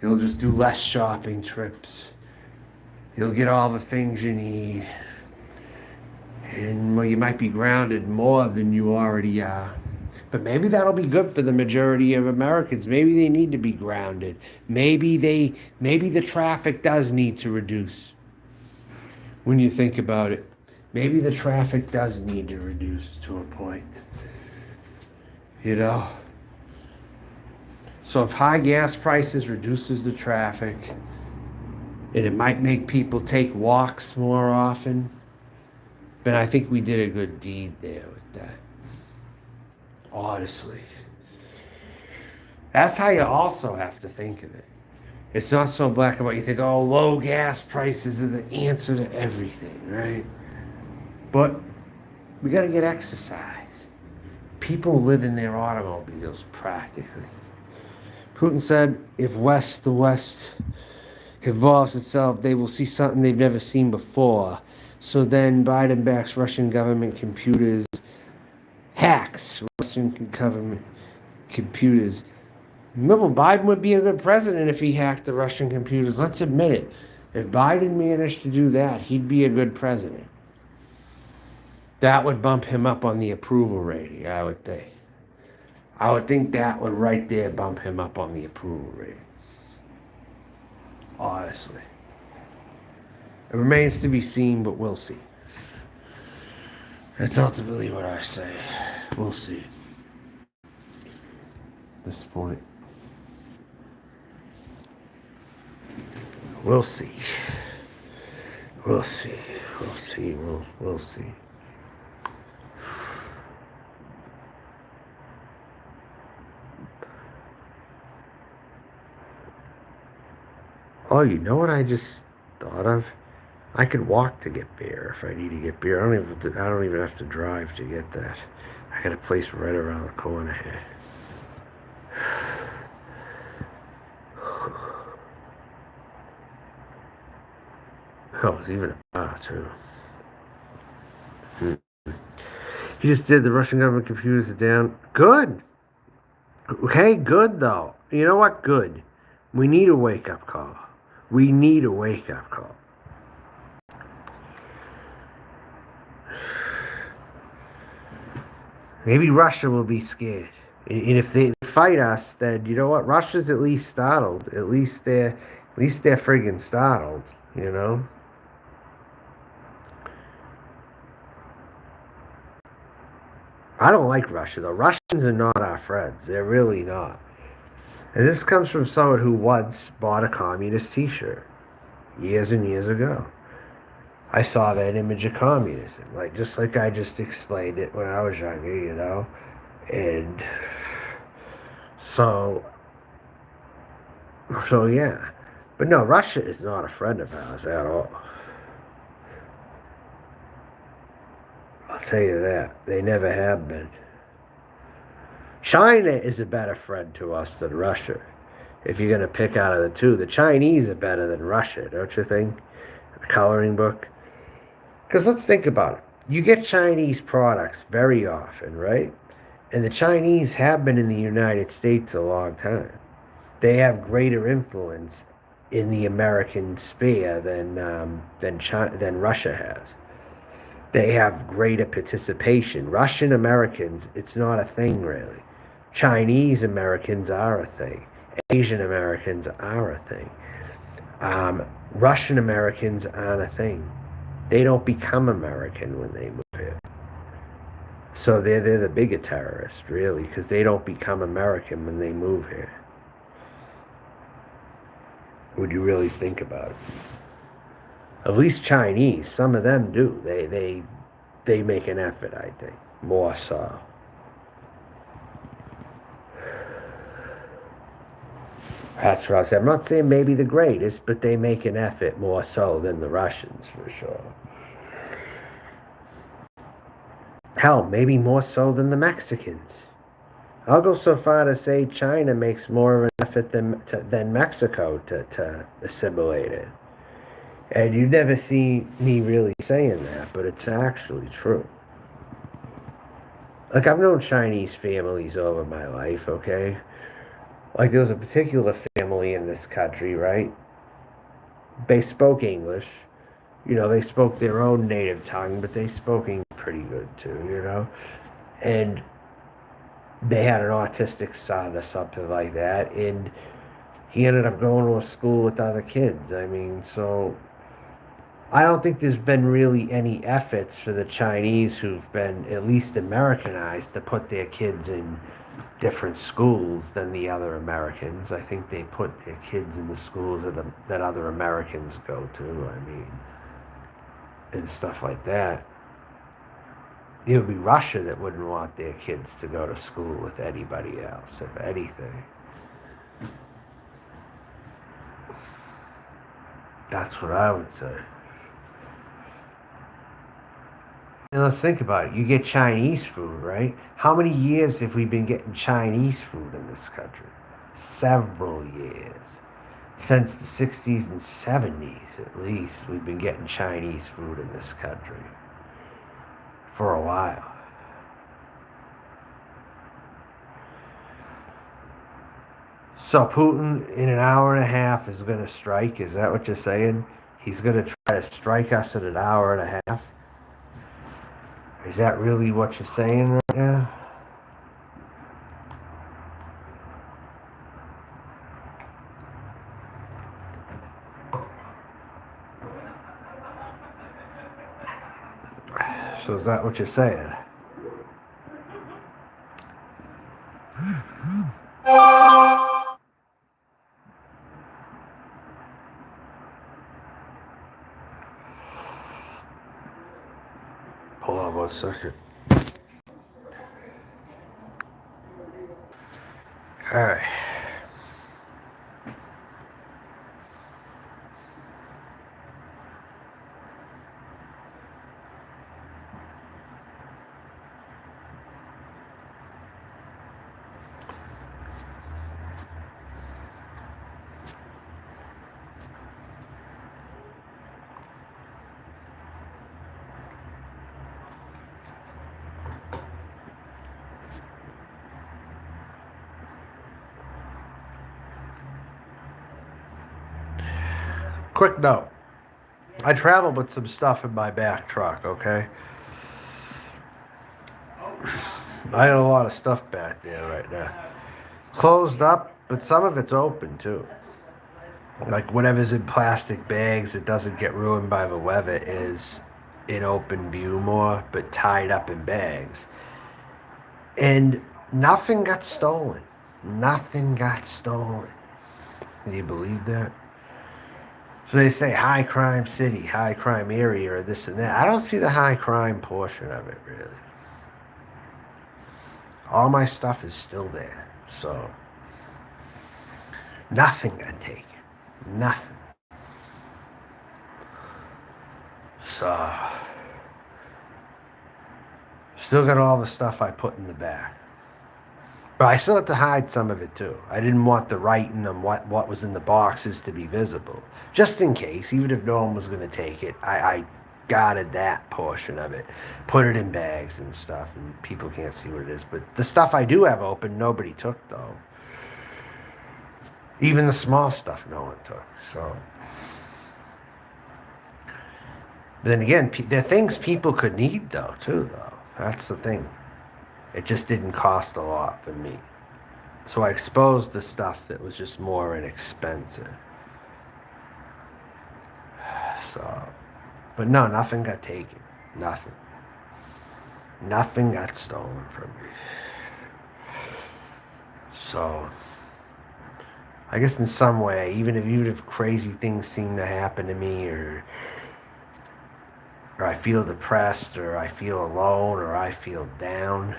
You'll just do less shopping trips. You'll get all the things you need. And well, you might be grounded more than you already are. But maybe that'll be good for the majority of Americans. Maybe they need to be grounded. Maybe the traffic does need to reduce. When you think about it, maybe the traffic does need to reduce to a point. You know? So if high gas prices reduces the traffic, and it might make people take walks more often, then I think we did a good deed there with that. Honestly. That's how you also have to think of it. It's not so black and white. You think, oh, low gas prices are the answer to everything, right? But we got to get exercise. People live in their automobiles practically. Putin said if the West evolves itself, they will see something they've never seen before. So then Biden backs Russian government computers, hacks Russian government computers. Remember, Biden would be a good president if he hacked the Russian computers. Let's admit it. If Biden managed to do that, he'd be a good president. That would bump him up on the approval rating, I would think. I would think that would right there bump him up on the approval rating. Honestly. It remains to be seen, but we'll see. That's ultimately what I say. We'll see. At this point. We'll see. We'll see. We'll see. We'll see. Oh, you know what I just thought of? I could walk to get beer if I need to get beer. I don't even have to drive to get that. I got a place right around the corner here. Oh, it's even a bar too. He just did. The Russian government computers are down. Good. Okay, good though. You know what? Good. We need a wake-up call. We need a wake-up call. Maybe Russia will be scared. And if they fight us, then you know what? Russia's at least startled. At least they're friggin' startled, you know? I don't like Russia, though. Russians are not our friends. They're really not. And this comes from someone who once bought a communist t-shirt years and years ago. I saw that image of communism, just like I just explained it when I was younger, you know? And so yeah. But no, Russia is not a friend of ours at all. I'll tell you that. They never have been. China is a better friend to us than Russia. If you're going to pick out of the two, the Chinese are better than Russia, don't you think? A coloring book. Because let's think about it. You get Chinese products very often, right? And the Chinese have been in the United States a long time. They have greater influence in the American sphere than Russia has. They have greater participation. Russian Americans, it's not a thing really. Chinese Americans are a thing. Asian Americans are a thing. Russian Americans aren't a thing. They don't become American when they move here. So they're the bigger terrorists, really, because they don't become American when they move here. Would you really think about it? At least Chinese, some of them do. They make an effort, I think, more so. That's what I said. I'm not saying maybe the greatest, but they make an effort more so than the Russians, for sure. Hell, maybe more so than the Mexicans. I'll go so far to say China makes more of an effort than Mexico to assimilate it. And you never see me really saying that, but it's actually true. Like, I've known Chinese families over my life, okay? Like, there was a particular family in this country, right? They spoke English. You know, they spoke their own native tongue, but they spoke English pretty good too, you know? And they had an autistic son or something like that, and he ended up going to a school with other kids. I mean, so I don't think there's been really any efforts for the Chinese who've been at least Americanized to put their kids in different schools than the other Americans. I think they put their kids in the schools that other Americans go to, I mean, and stuff like that. It would be Russia that wouldn't want their kids to go to school with anybody else, if anything. That's what I would say. And let's think about it. You get Chinese food, right? How many years have we been getting Chinese food in this country? Several years. Since the 60s and 70s, at least, we've been getting Chinese food in this country. For a while. So Putin, in an hour and a half, is going to strike? Is that what you're saying? He's going to try to strike us in an hour and a half? Is that really what you're saying right now? So is that what you're saying? Hold on 1 second. All right. quick note. I traveled with some stuff in my back truck, okay? I got a lot of stuff back there right now. Closed up, but some of it's open too. Like whatever's in plastic bags that doesn't get ruined by the weather is in open view more, but tied up in bags. And nothing got stolen. Nothing got stolen. Can you believe that? So they say high crime city, high crime area, or this and that. I don't see the high crime portion of it really. All my stuff is still there. So nothing got taken. Nothing. So still got all the stuff I put in the back. But I still had to hide some of it too. I didn't want the writing on what was in the boxes to be visible. Just in case, even if no one was going to take it, I guarded that portion of it. Put it in bags and stuff, and people can't see what it is. But the stuff I do have open, nobody took though. Even the small stuff, no one took. So. But then again, they're things people could need though, too, though. That's the thing. It just didn't cost a lot for me. So I exposed the stuff that was just more inexpensive. So, but no, nothing got taken. Nothing. Nothing got stolen from me. So, I guess in some way, even if crazy things seem to happen to me, or I feel depressed, or I feel alone, or I feel down,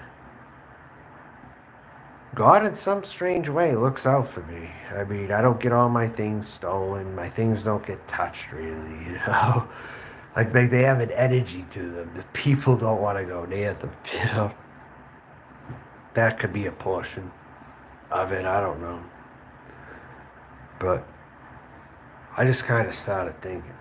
God in some strange way looks out for me. I mean, I don't get all my things stolen. My things don't get touched really, you know? Like they have an energy to them that people don't want to go near them, you know? That could be a portion of it, I don't know. But I just kind of started thinking.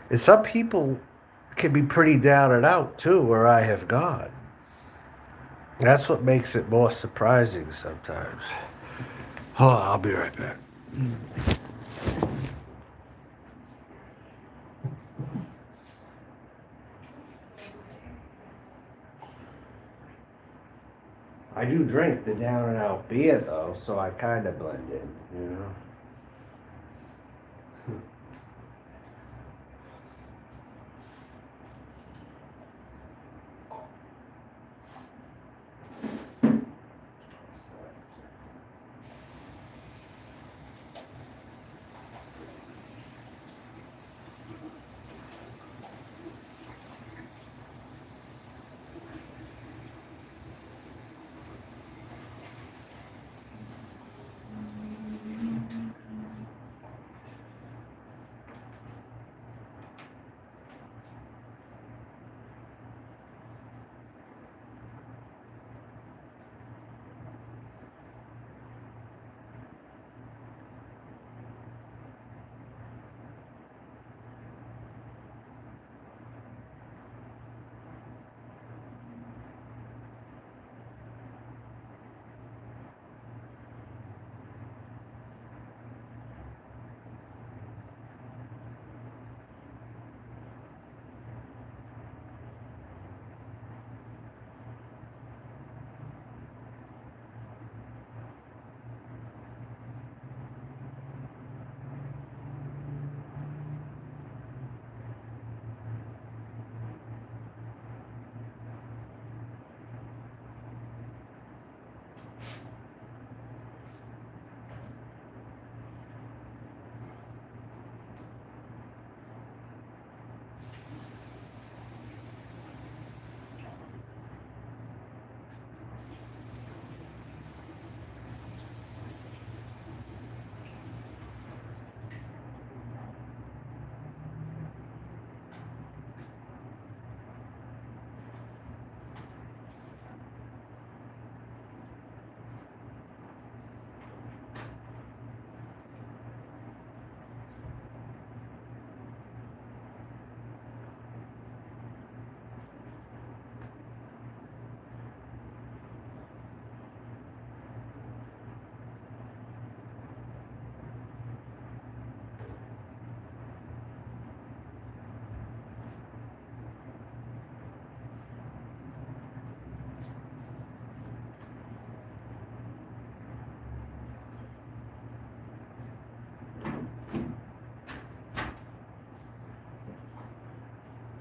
And some people can be pretty down and out too, where I have God. That's what makes it more surprising sometimes. Hold on, I'll be right back. I do drink the down and out beer though, so I kind of blend in, you know?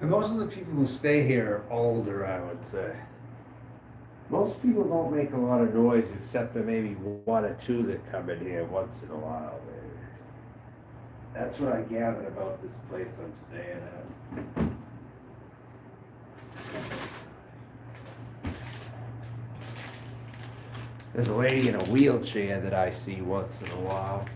And most of the people who stay here are older, I would say. Most people don't make a lot of noise except for maybe one or two that come in here once in a while. That's what I gathered about this place I'm staying at. There's a lady in a wheelchair that I see once in a while.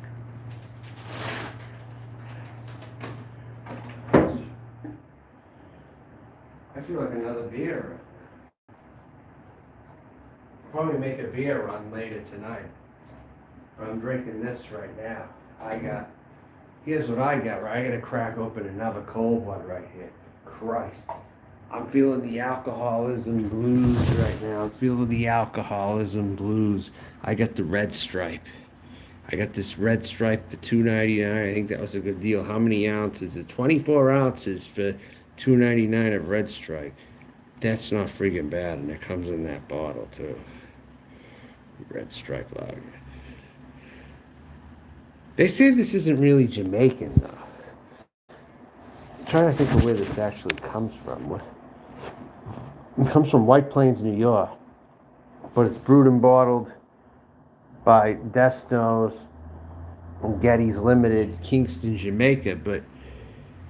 I feel like another beer. I'll probably make a beer run later tonight. But I'm drinking this right now. Here's what I got, right? I gotta crack open another cold one right here. Christ. I'm feeling the alcoholism blues right now. I'm feeling the alcoholism blues. I got the red stripe. I got this red stripe for $2.99. I think that was a good deal. How many ounces? It's 24 ounces for $2.99 of red stripe. That's not friggin' bad, and it comes in that bottle too. Red stripe lager. They say this isn't really Jamaican though. I'm trying to think of where this actually comes from. It comes from White Plains, New York, but it's brewed and bottled by Destinos and Getty's Limited, Kingston, Jamaica. But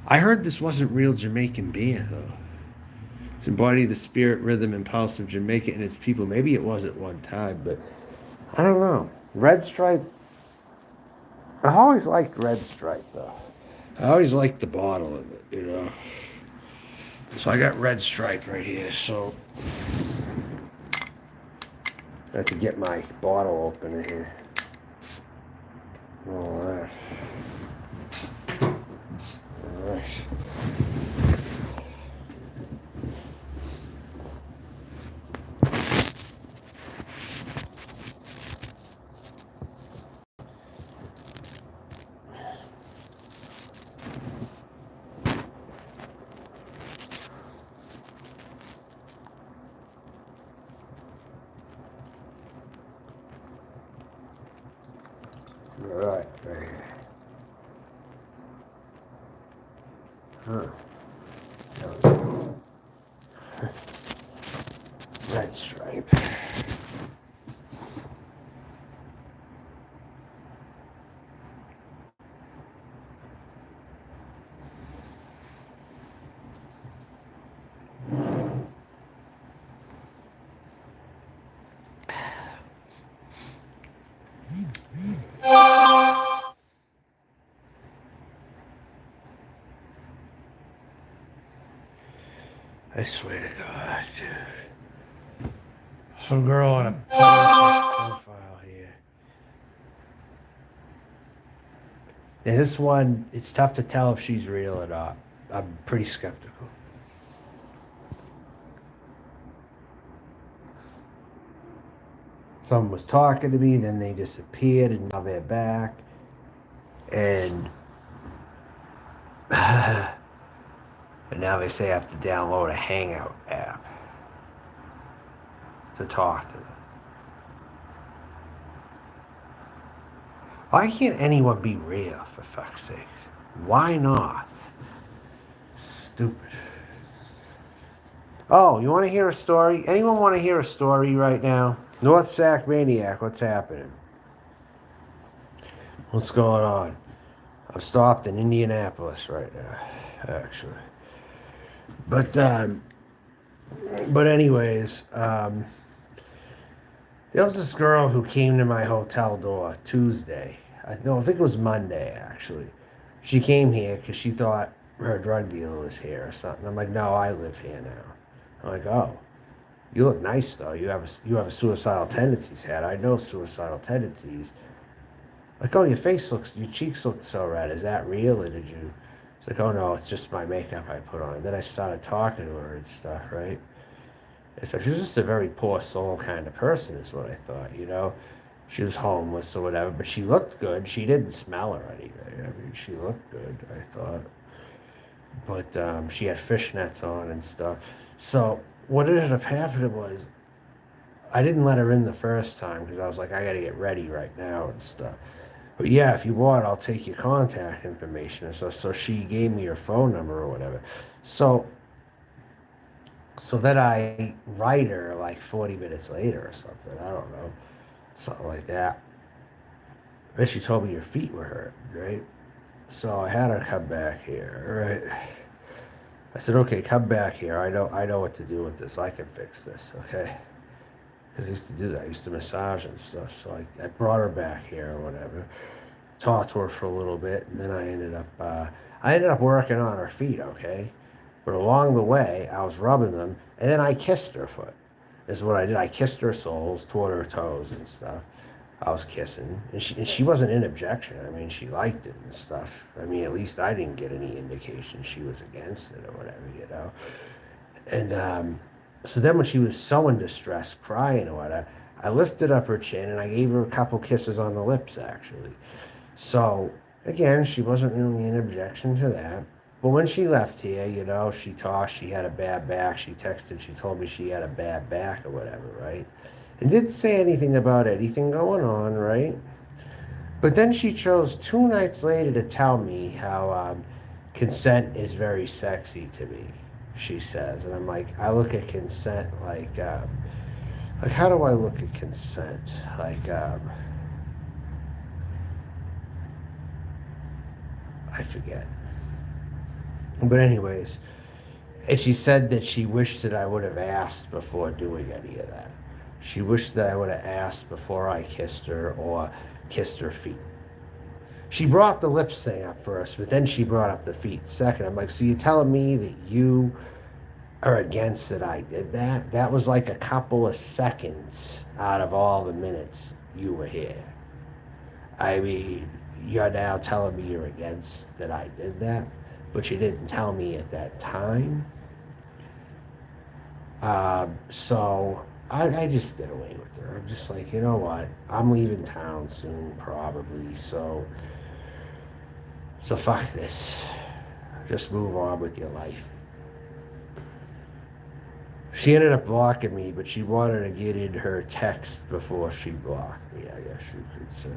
I heard this wasn't real Jamaican beer though. It's embodied the spirit, rhythm, and pulse of Jamaica and its people. Maybe it was at one time, but I don't know. Red Stripe. I always liked Red Stripe though. I always liked the bottle of it, you know. So I got Red Stripe right here, so I have to get my bottle opener here. All right. All right. Right here. Huh. Red Stripe. I swear to God, dude. Some girl on a profile here. And this one, it's tough to tell if she's real or not. I'm pretty skeptical. Someone was talking to me, then they disappeared, and now they're back. And and now they say I have to download a Hangout app to talk to them. Why can't anyone be real, for fuck's sake? Why not? Stupid. Oh, you want to hear a story? Anyone want to hear a story right now? North Sac Maniac, what's happening? What's going on? I'm stopped in Indianapolis right now, actually. But anyways, there was this girl who came to my hotel door Tuesday. I think it was Monday, actually. She came here because she thought her drug dealer was here or something. I'm like, no, I live here now. I'm like, oh, you look nice though. You have a suicidal tendencies hat. I know suicidal tendencies. Like, oh, your cheeks look so red. Is that real, or did you? It's like, oh no, it's just my makeup I put on. And then I started talking to her and stuff, right? And so she was just a very poor soul kind of person, is what I thought, you know? She was homeless or whatever, but she looked good. She didn't smell or anything. I mean, she looked good, I thought. But she had fishnets on and stuff. So what ended up happening was, I didn't let her in the first time because I was like, I got to get ready right now and stuff. But yeah, if you want, I'll take your contact information. And so she gave me her phone number or whatever. So So then I write her like 40 minutes later or something. I don't know. Something like that. And she told me your feet were hurt, right? So I had her come back here, right? I said, okay, come back here. I know what to do with this. I can fix this, okay? Because I used to do that. I used to massage and stuff. So I brought her back here or whatever. Talked to her for a little bit, and then I ended up working on her feet, okay? But along the way, I was rubbing them, and then I kissed her foot. This is what I did. I kissed her soles, toward her toes and stuff. I was kissing, and she wasn't in objection. I mean, she liked it and stuff. I mean, at least I didn't get any indication she was against it or whatever, you know. And so then when she was so in distress, crying or whatever, I lifted up her chin and I gave her a couple kisses on the lips, actually. So again, she wasn't really in objection to that. But when she left here, you know, she talked, she had a bad back. She texted, she told me she had a bad back or whatever, right? And didn't say anything about anything going on, right? But then she chose 2 nights later to tell me how consent is very sexy to me, she says. And I'm like, I look at consent like how do I look at consent? I forget. But anyways, and she said that she wished that I would have asked before doing any of that. She wished that I would have asked before I kissed her or kissed her feet. She brought the lips thing up first, but then she brought up the feet second. I'm like, so you're telling me that you are against that I did that? That was like a couple of seconds out of all the minutes you were here. I mean, you're now telling me you're against that I did that, but you didn't tell me at that time. So I just did away with her. I'm just like, you know what? I'm leaving town soon, probably. So fuck this. Just move on with your life. She ended up blocking me, but she wanted to get in her text before she blocked me, I guess you could say.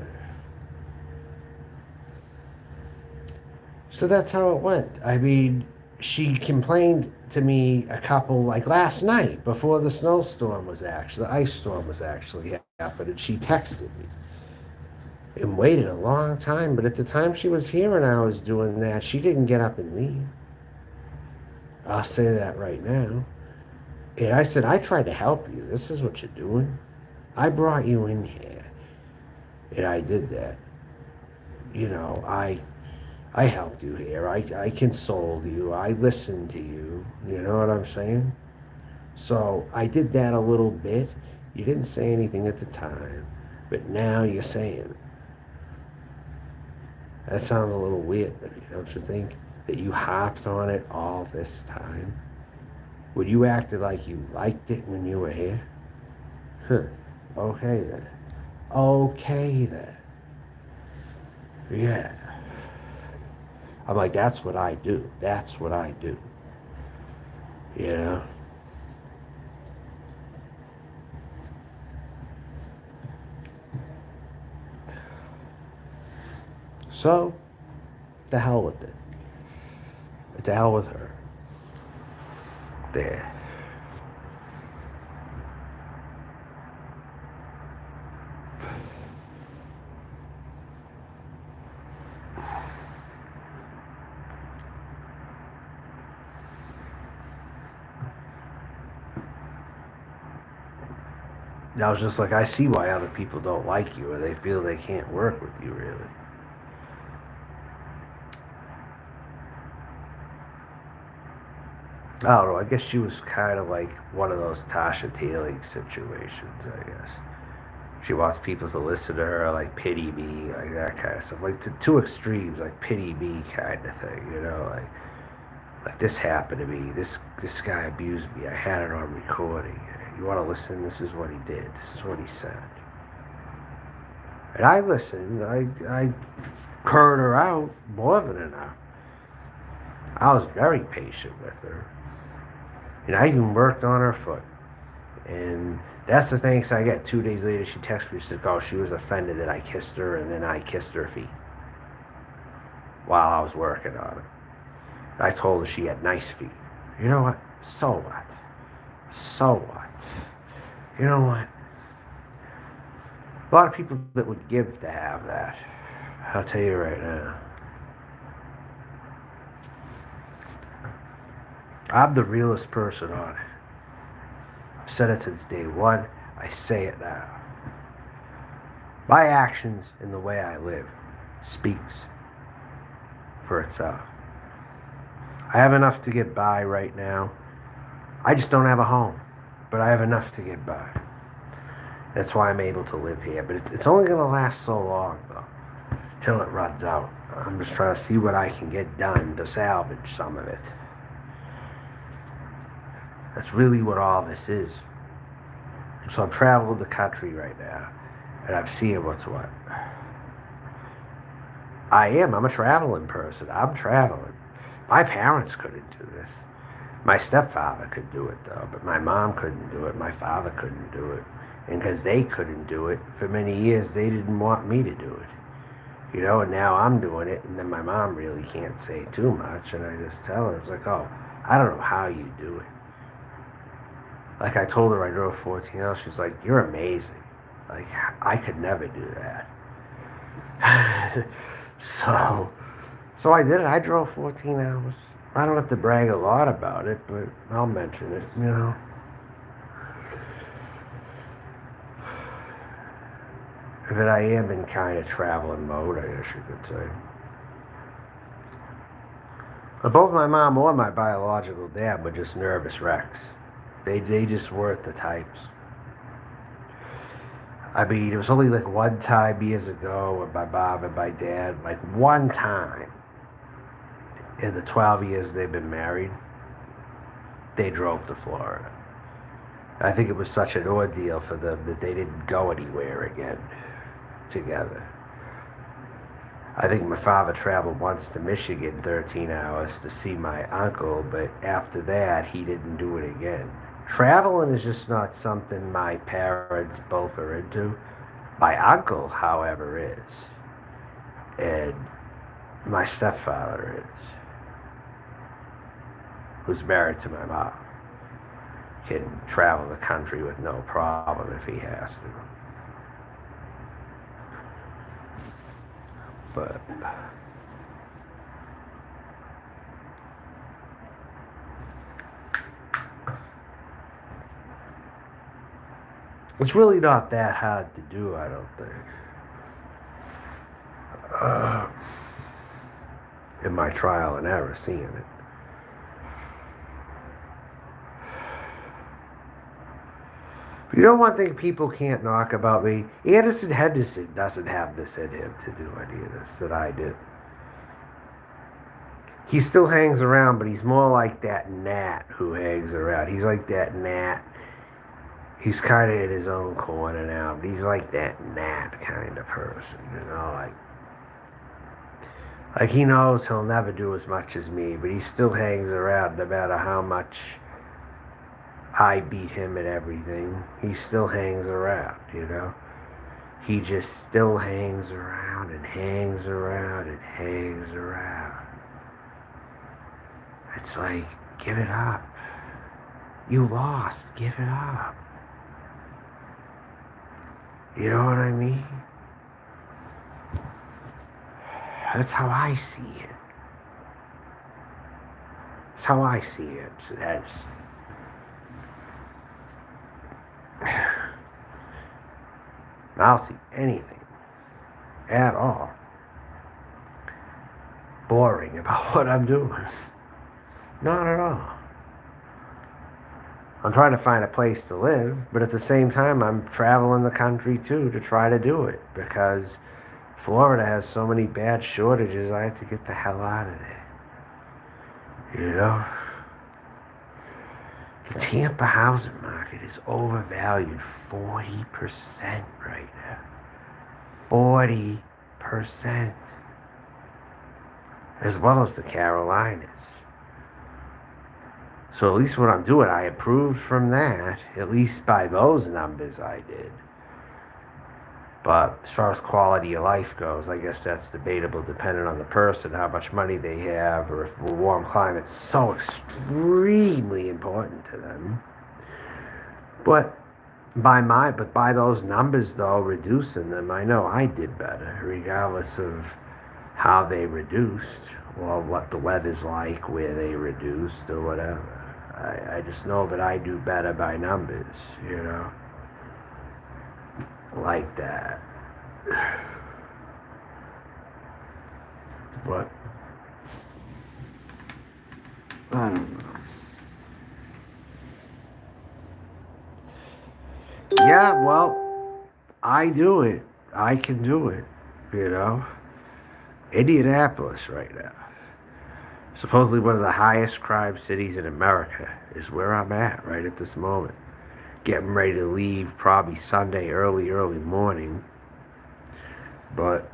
So that's how it went. I mean, she complained to me a couple, like last night, before the ice storm was actually happening. She texted me and waited a long time. But at the time she was here and I was doing that, she didn't get up and leave. I'll say that right now. And I said, I tried to help you. This is what you're doing. I brought you in here. And I did that. You know, I helped you here. I consoled you. I listened to you. You know what I'm saying? So I did that a little bit. You didn't say anything at the time, but now you're saying it. That sounds a little weird, don't you think? That you hopped on it all this time? When you acted like you liked it when you were here? Huh. Okay then. Okay then. Yeah. I'm like, that's what I do. That's what I do. You know? So, the hell with it. The hell with her. There. I was just like, I see why other people don't like you or they feel they can't work with you, really. I don't know. I guess she was kind of like one of those Tasha Taylor situations, I guess. She wants people to listen to her, like pity me, like that kind of stuff. Like to two extremes, like pity me kind of thing, you know, like this happened to me. This guy abused me. I had it on recording. You want to listen? This is what he did. This is what he said. And I listened. I heard her out more than enough. I was very patient with her. And I even worked on her foot. And that's the thanks I get. 2 days later, she texted me. She said, oh, she was offended that I kissed her, and then I kissed her feet while I was working on it. I told her she had nice feet. You know what? So what? So what? You know what? A lot of people that would give to have that. I'll tell you right now. I'm the realest person on it. I've said it since day one. I say it now. My actions and the way I live speaks for itself. I have enough to get by right now. I just don't have a home, but I have enough to get by. That's why I'm able to live here. But it's only going to last so long, though, till it runs out. I'm just trying to see what I can get done to salvage some of it. That's really what all this is. So I'm traveling the country right now, and I'm seeing what's what. I'm a traveling person. I'm traveling. My parents couldn't do this. My stepfather could do it, though, but my mom couldn't do it. My father couldn't do it. And because they couldn't do it, for many years, they didn't want me to do it. You know, and now I'm doing it, and then my mom really can't say too much, and I just tell her, it's like, oh, I don't know how you do it. Like I told her I drove 14 hours, she's like, you're amazing. Like, I could never do that. So I did it. I drove 14 hours. I don't have to brag a lot about it, but I'll mention it, you know. But I am in kind of traveling mode, I guess you could say. But both my mom or my biological dad were just nervous wrecks. They just weren't the types. I mean, it was only like one time years ago with my mom and my dad, like one time in the 12 years they've been married, they drove to Florida. I think it was such an ordeal for them that they didn't go anywhere again together. I think my father traveled once to Michigan, 13 hours, to see my uncle, but after that, he didn't do it again. Traveling is just not something my parents both are into. My uncle, however, is. And my stepfather is. Who's married to my mom. Can travel the country with no problem if he has to. But it's really not that hard to do, I don't think. In my trial and error, seeing it. But you know one thing people can't knock about me? Anderson Henderson doesn't have this in him to do any of this that I did. He still hangs around, but he's more like that gnat who hangs around. He's like that gnat. He's kind of in his own corner now, but he's like that gnat kind of person, you know, like he knows he'll never do as much as me, but he still hangs around no matter how much I beat him at everything. He still hangs around, you know. He just still hangs around and hangs around and hangs around. It's like, give it up. You lost. Give it up. You know what I mean? That's how I see it. That's how I see it. I'll see anything at all boring about what I'm doing. Not at all. I'm trying to find a place to live, but at the same time, I'm traveling the country too to try to do it because Florida has so many bad shortages. I have to get the hell out of there. You know? The Tampa housing market is overvalued 40% right now. 40%. As well as the Carolinas. So at least what I'm doing, I improved from that. At least by those numbers I did. But as far as quality of life goes, I guess that's debatable depending on the person, how much money they have, or if a warm climate's so extremely important to them. But by those numbers though, reducing them, I know I did better, regardless of how they reduced or what the weather's like, where they reduced or whatever. I just know that I do better by numbers, you know, like that. But I don't know. Yeah, well, I do it. I can do it, you know. Indianapolis right now. Supposedly one of the highest crime cities in America is where I'm at right at this moment. Getting ready to leave probably Sunday early morning. But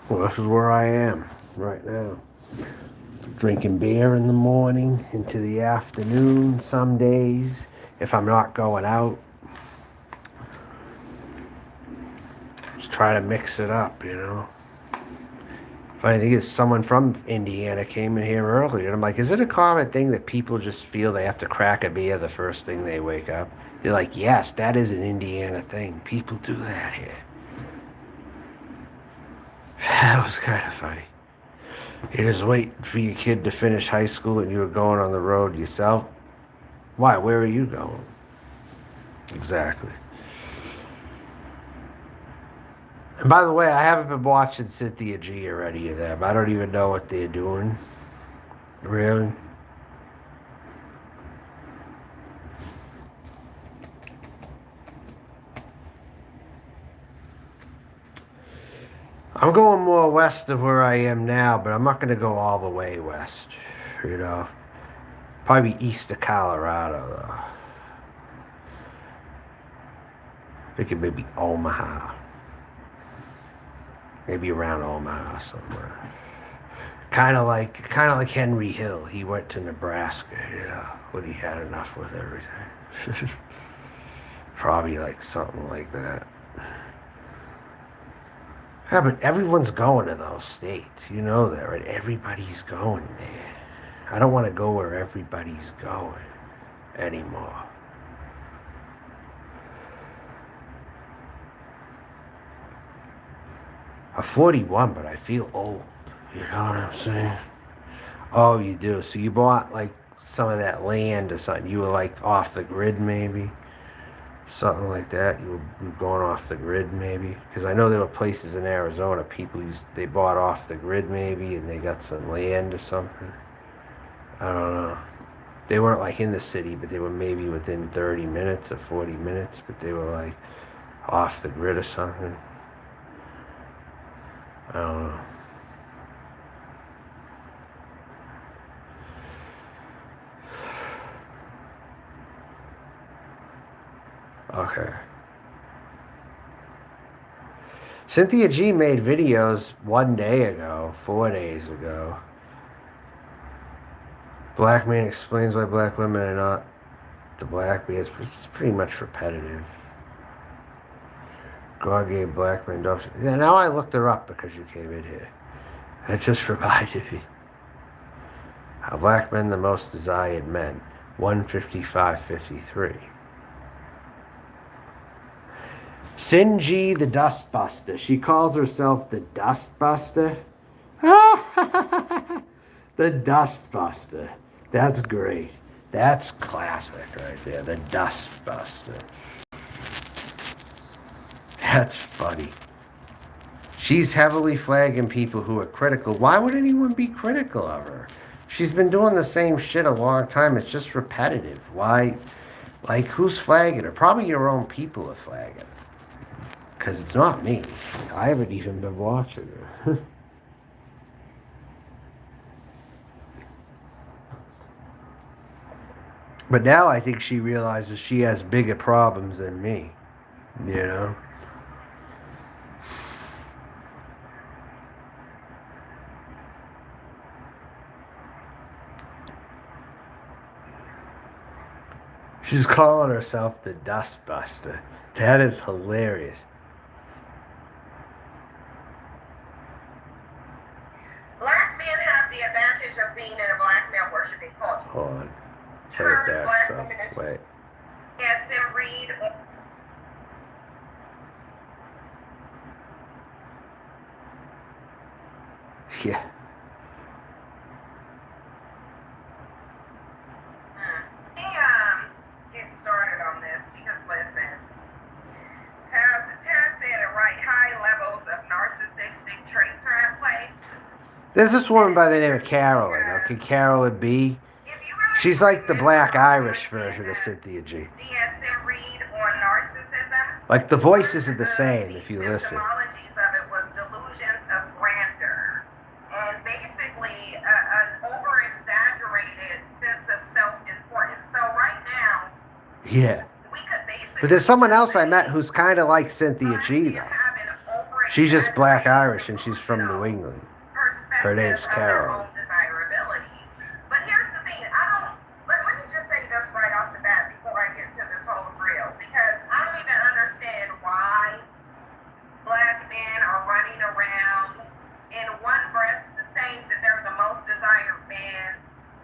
well, this is where I am right now. Drinking beer in the morning into the afternoon some days if I'm not going out. Just try to mix it up, you know. Funny thing is, someone from Indiana came in here earlier, and I'm like, is it a common thing that people just feel they have to crack a beer the first thing they wake up? They're like, yes, that is an Indiana thing. People do that here. That was kind of funny. You just wait for your kid to finish high school and you were going on the road yourself. Why? Where are you going? Exactly. And by the way, I haven't been watching Cynthia G or any of them. I don't even know what they're doing. Really? I'm going more west of where I am now, but I'm not going to go all the way west. You know? Probably east of Colorado, though. Thinking maybe Omaha. Maybe around Omaha somewhere. Kind of like Henry Hill. He went to Nebraska, you know, when he had enough with everything. Probably like something like that. Yeah, but everyone's going to those states. You know that, right? Everybody's going there. I don't want to go where everybody's going anymore. I'm 41, but I feel old. You know what I'm saying? Oh, you do. So you bought like some of that land or something. You were like off the grid, maybe. Something like that. You were going off the grid, maybe. Because I know there were places in Arizona, they bought off the grid, maybe, and they got some land or something. I don't know. They weren't like in the city, but they were maybe within 30 minutes or 40 minutes, but they were like off the grid or something. I don't know. Okay. Cynthia G made videos 1 day ago, 4 days ago. Black man explains why black women are not the black man. It's pretty much repetitive. God gave black men dogs. Yeah, now I looked her up because you came in here. That just reminded me. Are black men the most desired men? 155.53. Sinji the Dustbuster. She calls herself the Dustbuster. The Dustbuster. That's great. That's classic right there. The Dustbuster. That's funny. She's heavily flagging people who are critical. Why would anyone be critical of her? She's been doing the same shit a long time. It's just repetitive. Why? Like, who's flagging her? Probably your own people are flagging her. Because it's not me. I haven't even been watching her. But now I think she realizes she has bigger problems than me. You know? She's calling herself the Dustbuster. That is hilarious. Black men have the advantage of being in a black male worshiping culture. Hold on. Turn black Back women into Wait. Yes, and read. Yeah. Let me get started on this because listen, Taz said it right. High levels of narcissistic traits are at play. There's this woman by the name of Carolyn. Okay, Carolyn B. If you guys She's like the Black remember Irish when I version did of that Cynthia G. DSM read on narcissism, Like the voice isn't the one of same the if you listen. symptomologies of it was delusions of grandeur and basically an over-exaggerated sense of self-importance. So right now, Yeah. we could basically But there's someone else I say met who's kind of like Cynthia black G men though. have an She's just Black over-exaggerated Irish and she's from New England. Her perspective name's of their Carolyn. own desirability. But here's the thing, let me just say this right off the bat before I get into this whole drill, because I don't even understand why black men are running around in one breath saying that they're the most desired man,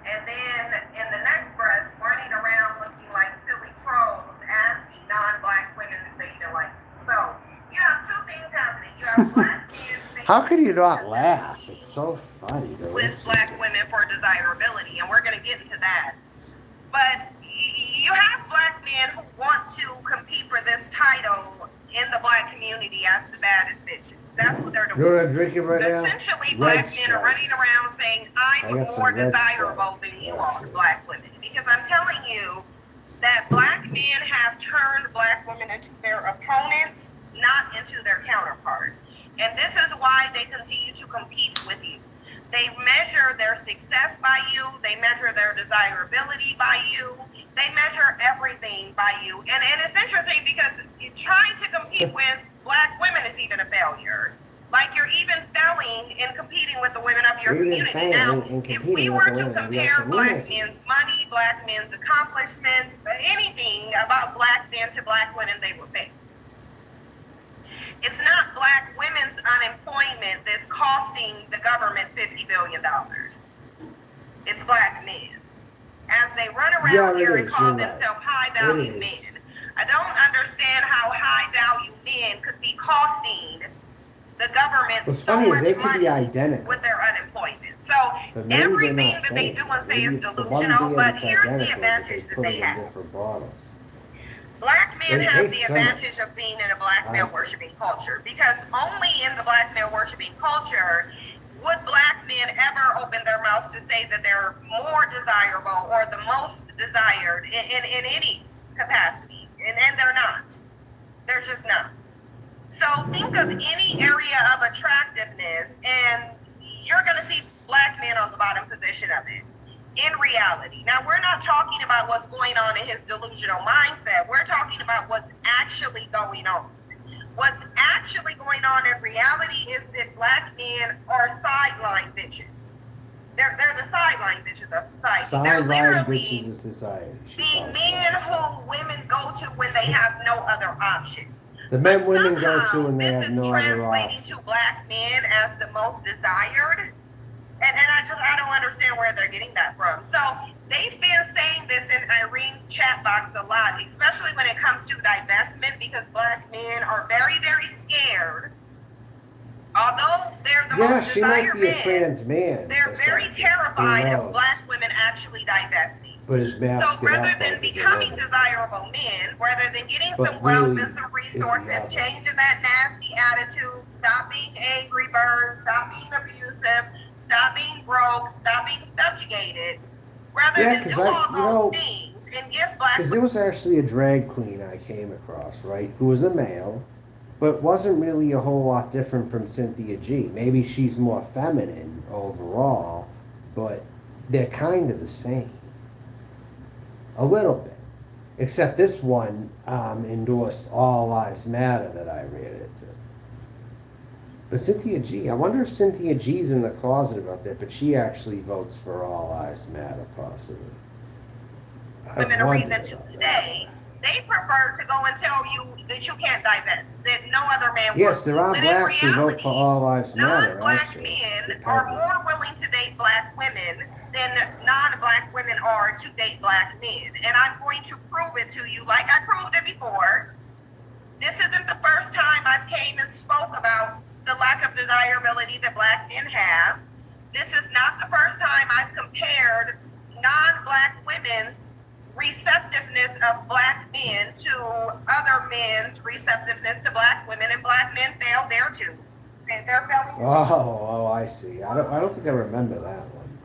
and then in the next breath running around looking like silly trolls asking non-black women if they even like them. So you have two things happening. You have black men How can you not laugh? It's so funny to with listen black to. women for desirability, and we're going to get into that. But you have black men who want to compete for this title in the black community as the baddest bitches. That's what they're You doing. know what I'm drinking right now? Essentially, Red black men are Stripe. running around saying, I I'm got some more Red desirable Stripe, than you are, actually. black women. Because I'm telling you that black men have turned black women into their opponent, not into their counterpart. And this is why they continue to compete with you. They measure their success by you. They measure their desirability by you. They measure everything by you. And it's interesting because trying to compete with black women is even a failure. Like you're even failing in competing with the women of your community. Now, if we were to compare black men's money, black men's accomplishments, anything about black men to black women, they would fail. It's not black women's unemployment that's costing the government $50 billion. It's black men's. As they run around here and call themselves high-value men. I don't understand how high-value men could be costing the government so much money with their unemployment. So everything that they do and say is delusional, but here's the advantage that they have. Black men have the advantage of being in a black male worshiping culture, because only in the black male worshiping culture would black men ever open their mouths to say that they're more desirable or the most desired in any capacity. And they're not. They're just not. So think of any area of attractiveness and you're going to see black men on the bottom position of it. In reality. Now, we're not talking about what's going on in his delusional mindset. We're talking about what's actually going on. What's actually going on in reality is that black men are sideline bitches. They're the sideline bitches of society. They're literally the men who women go to when they have no other option. The men women go to when they have no other This is translating option. to black men as the most desired. And I don't understand where they're getting that from. So they've been saying this in Irene's chat box a lot, especially when it comes to divestment, because black men are very, very scared. Although they're the most she might desired be a trans man. they're very terrified of black women actually divesting. But his mask So rather than becoming desirable men, rather than getting some wealth and some resources, changing that nasty attitude, stop being angry birds, stop being abusive, stop being broke, stop being subjugated, rather than do all those things and give black because there was actually a drag queen I came across, right, who was a male, but wasn't really a whole lot different from Cynthia G. Maybe she's more feminine overall, but they're kind of the same. A little bit. Except this one endorsed All Lives Matter that I read it to. But Cynthia G, I wonder if Cynthia G's in the closet about that, but she actually votes for All Lives Matter, possibly. Women are reason to stay. They prefer to go and tell you that you can't divest, that no other man wants. Yes, there are but blacks in reality, who vote for All Lives Matter, non-black actually. men are more willing to date black women than non-black women are to date black men. And I'm going to prove it to you like I proved it before. This isn't the first time I've came and spoke about the lack of desirability that black men have. This is not the first time I've compared non-black women's receptiveness of black men to other men's receptiveness to black women, and black men fail there too. They're failing. Oh, I see. I don't think I remember that one.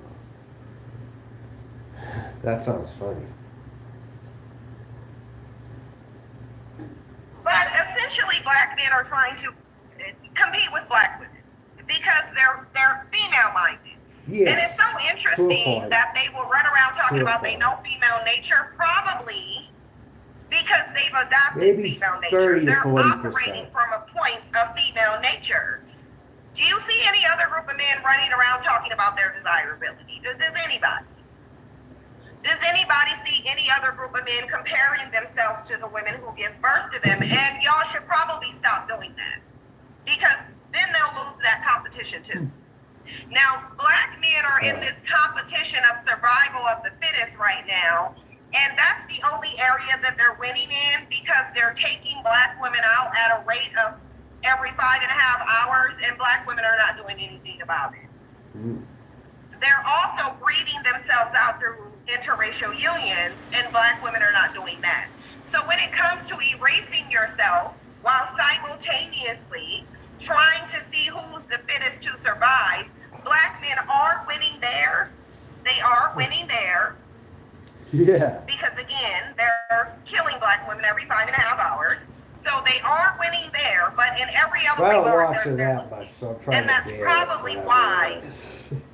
That sounds funny. But essentially, black men are trying to compete with black women because they're female-minded. Yes. And it's so interesting that they will run around talking about they know female nature, probably because they've adopted maybe female nature. 30 to They're 40%. operating from a point of female nature. Do you see any other group of men running around talking about their desirability? Does anybody? Does anybody see any other group of men comparing themselves to the women who give birth to them? And y'all should probably stop doing that, because then they'll lose that competition too. Now, black men are in this competition of survival of the fittest right now, and that's the only area that they're winning in, because they're taking black women out at a rate of every 5.5 hours, and black women are not doing anything about it. They're also breeding themselves out through interracial unions, and black women are not doing that. So when it comes to erasing yourself while simultaneously trying to see who's the fittest to survive, black men are winning there. They are winning there. Yeah. Because again, they're killing black women every 5.5 hours. So they are winning there, but in every other I don't regard, watch it they're that much, so I'm trying and that's to probably why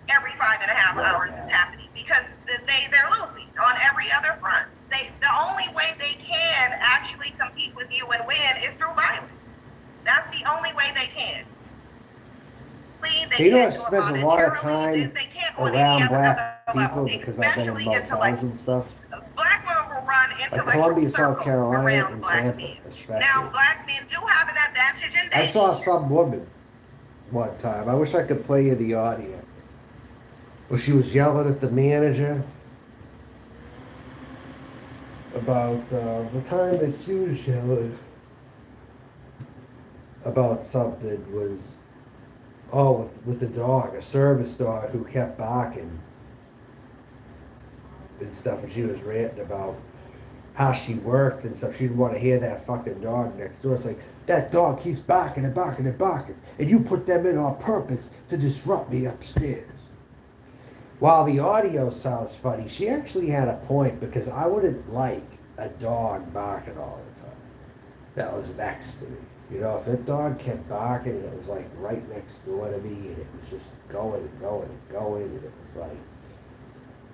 every 5.5 hours is happening, because they're losing on every other front. The only way they can actually compete with you and win is through violence. That's the only way they can. You know, I spent a lot of time around black people because I've been in motels and stuff. Black women will run intellectual Like Columbia, South circles Carolina, around and black Tampa, men. especially. Now, black men do have an advantage in dating. I saw some woman one time. I wish I could play you the audio. Well, she was yelling at the manager about the time that she was yelling about something was, with the dog, a service dog who kept barking and stuff, and she was ranting about how she worked and stuff. She didn't want to hear that fucking dog next door. It's like, that dog keeps barking and barking and barking, and you put them in on purpose to disrupt me upstairs. While the audio sounds funny, she actually had a point, because I wouldn't like a dog barking all the time that was next to me. You know, if that dog kept barking and it was like right next door to me, and it was just going and going and going, and it was like,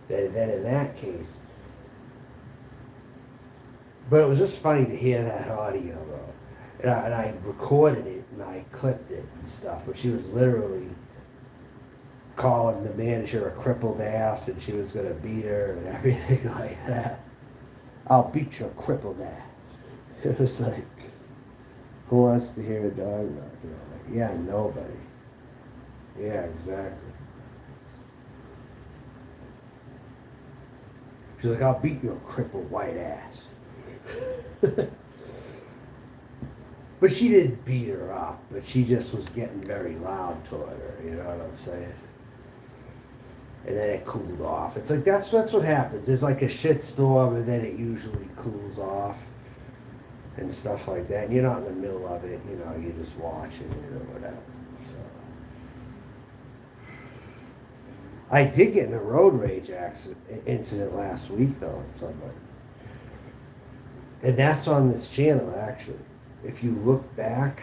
then in that case. But it was just funny to hear that audio, though. And I recorded it and I clipped it and stuff, but she was literally calling the manager a crippled ass, and she was going to beat her and everything like that. I'll beat your crippled ass. It was like, who wants to hear a dog barking? Like, yeah, nobody. Yeah, exactly. She's like, I'll beat your crippled white ass. But she didn't beat her up, but she just was getting very loud toward her, you know what I'm saying? And then it cooled off. It's like, that's what happens. There's like a shit storm, and then it usually cools off and stuff like that. And you're not in the middle of it, you know, you're just watching it or whatever. So I did get in a road rage incident last week, though, with somebody. And that's on this channel, actually. If you look back,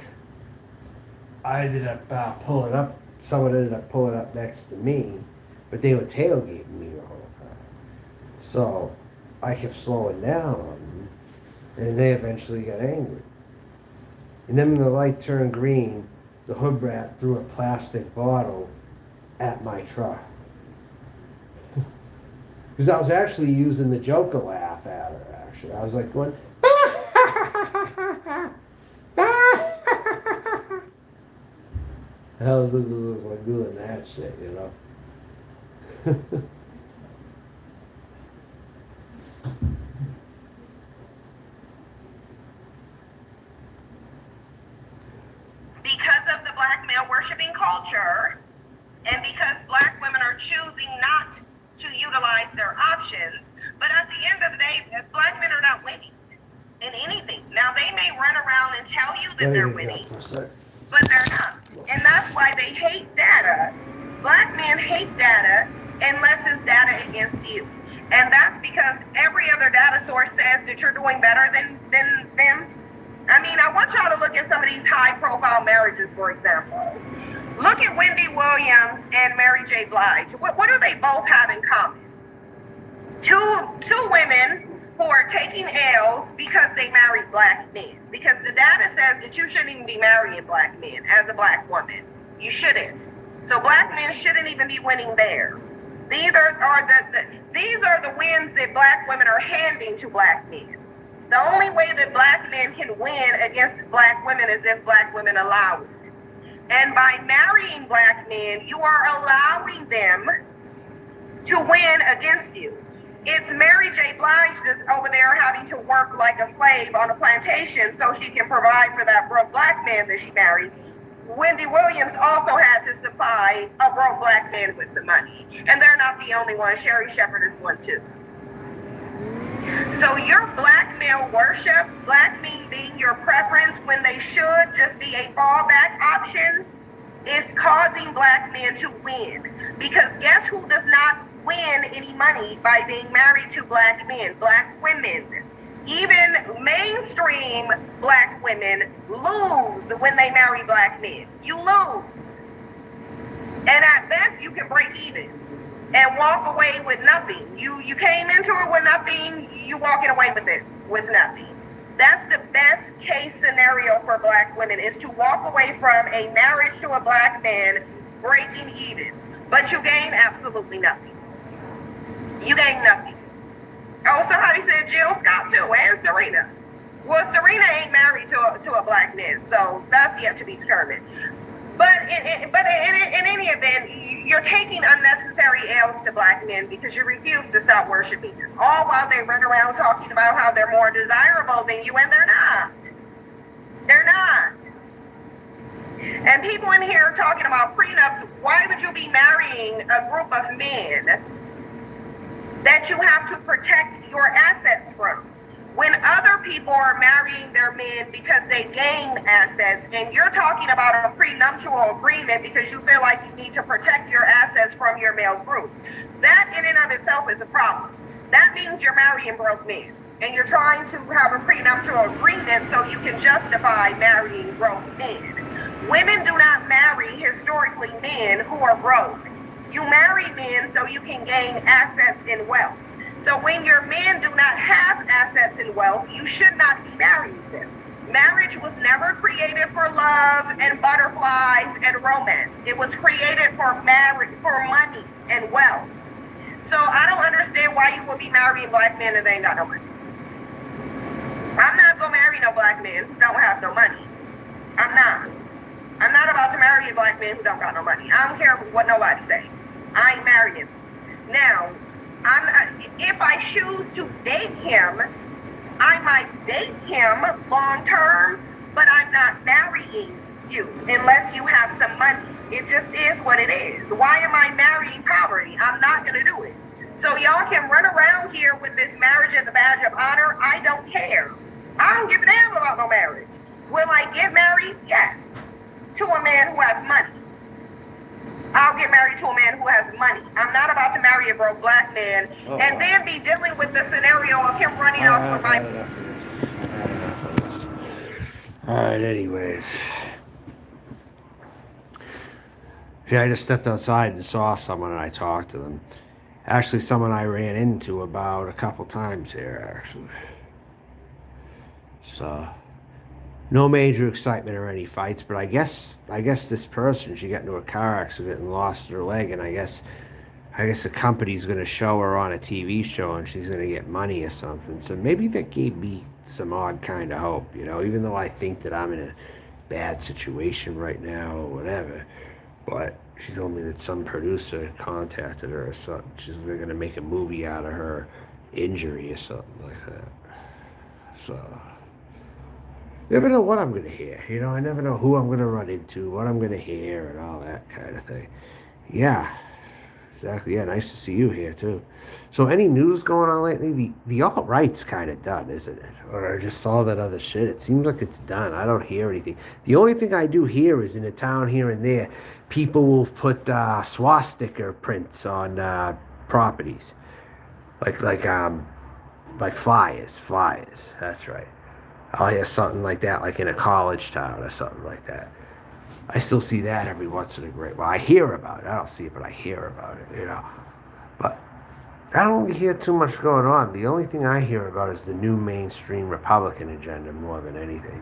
I ended up pulling up, someone ended up pulling up next to me, but they were tailgating me the whole time. So I kept slowing down on them, and they eventually got angry. And then when the light turned green, the hood rat threw a plastic bottle at my truck. Because I was actually using the Joker laugh at her, actually. I was like going, I was like doing that shit, you know. because black women are choosing not to utilize their options. But at the end of the day, black men are not winning in anything. Now, they may run around and tell you that they're winning, but they're not. And that's why they hate data. Black men hate data unless it's data against you. And that's because every other data source says that you're doing better than them. I mean, I want y'all to look at some of these high-profile marriages, for example. Look at Wendy Williams and Mary J. Blige. What do they both have in common? Two women who are taking L's because they married black men. Because the data says that you shouldn't even be marrying black men as a black woman. You shouldn't. So black men shouldn't even be winning there. These are the wins that black women are handing to black men. The only way that black men can win against black women is if black women allow it. And by marrying black men, you are allowing them to win against you. It's Mary J. Blige that's over there having to work like a slave on a plantation so she can provide for that broke black man that she married. Wendy Williams also had to supply a broke black man with some money. And they're not the only one. Sherry Shepherd is one too. So your black male worship, black men being your preference when they should just be a fallback option, is causing black men to win. Because guess who does not win any money by being married to black men? Black women. Even mainstream black women lose when they marry black men. You lose. And at best, you can break even and walk away with nothing. You came into it with nothing, you walking away with it with nothing. That's the best case scenario for black women, is to walk away from a marriage to a black man breaking even. But you gain absolutely nothing. You gain nothing. Oh, somebody said Jill Scott too, and Serena. Well, Serena ain't married to a black man, so that's yet to be determined. But in any event, you're taking unnecessary L's to black men because you refuse to stop worshiping them. All while they run around talking about how they're more desirable than you, and they're not. They're not. And people in here are talking about prenups. Why would you be marrying a group of men that you have to protect your assets from, when other people are marrying their men because they gain assets, and you're talking about a prenuptial agreement because you feel like you need to protect your assets from your male group? That in and of itself is a problem. That means you're marrying broke men, and you're trying to have a prenuptial agreement so you can justify marrying broke men. Women do not marry historically men who are broke. You marry men so you can gain assets and wealth. So when your men do not have assets and wealth, you should not be marrying them. Marriage was never created for love and butterflies and romance. It was created for money and wealth. So I don't understand why you would be marrying black men and they ain't got no money. I'm not gonna marry no black man who don't have no money. I'm not about to marry a black man who don't got no money. I don't care what nobody say. I ain't marrying. Now, if I choose to date him, I might date him long term, but I'm not marrying you unless you have some money. It just is what it is. Why am I marrying poverty? I'm not going to do it. So y'all can run around here with this marriage as a badge of honor. I don't care. I don't give a damn about no marriage. Will I get married? Yes. To a man who has money. I'll get married to a man who has money. I'm not about to marry a broke black man and then be dealing with the scenario of him running off with my... Alright, anyways. Yeah, I just stepped outside and saw someone and I talked to them. Actually, someone I ran into about a couple times here, actually. So... no major excitement or any fights, but I guess this person, she got into a car accident and lost her leg, and I guess the company's gonna show her on a TV show and she's gonna get money or something. So maybe that gave me some odd kind of hope, you know, even though I think that I'm in a bad situation right now or whatever. But she told me that some producer contacted her or something. They're gonna make a movie out of her injury or something like that. So... never know what I'm going to hear. You know, I never know who I'm going to run into, what I'm going to hear, and all that kind of thing. Yeah, exactly. Yeah, nice to see you here too. So, any news going on lately? The alt right's kind of done, isn't it? Or I just saw that other shit. It seems like it's done. I don't hear anything. The only thing I do hear is in a town here and there, people will put swastika prints on properties, like like um like flyers. That's right. I'll hear something like that, like in a college town or something like that. I still see that every once in a great while. I hear about it. I don't see it, but I hear about it, you know. But I don't really hear too much going on. The only thing I hear about is the new mainstream Republican agenda more than anything.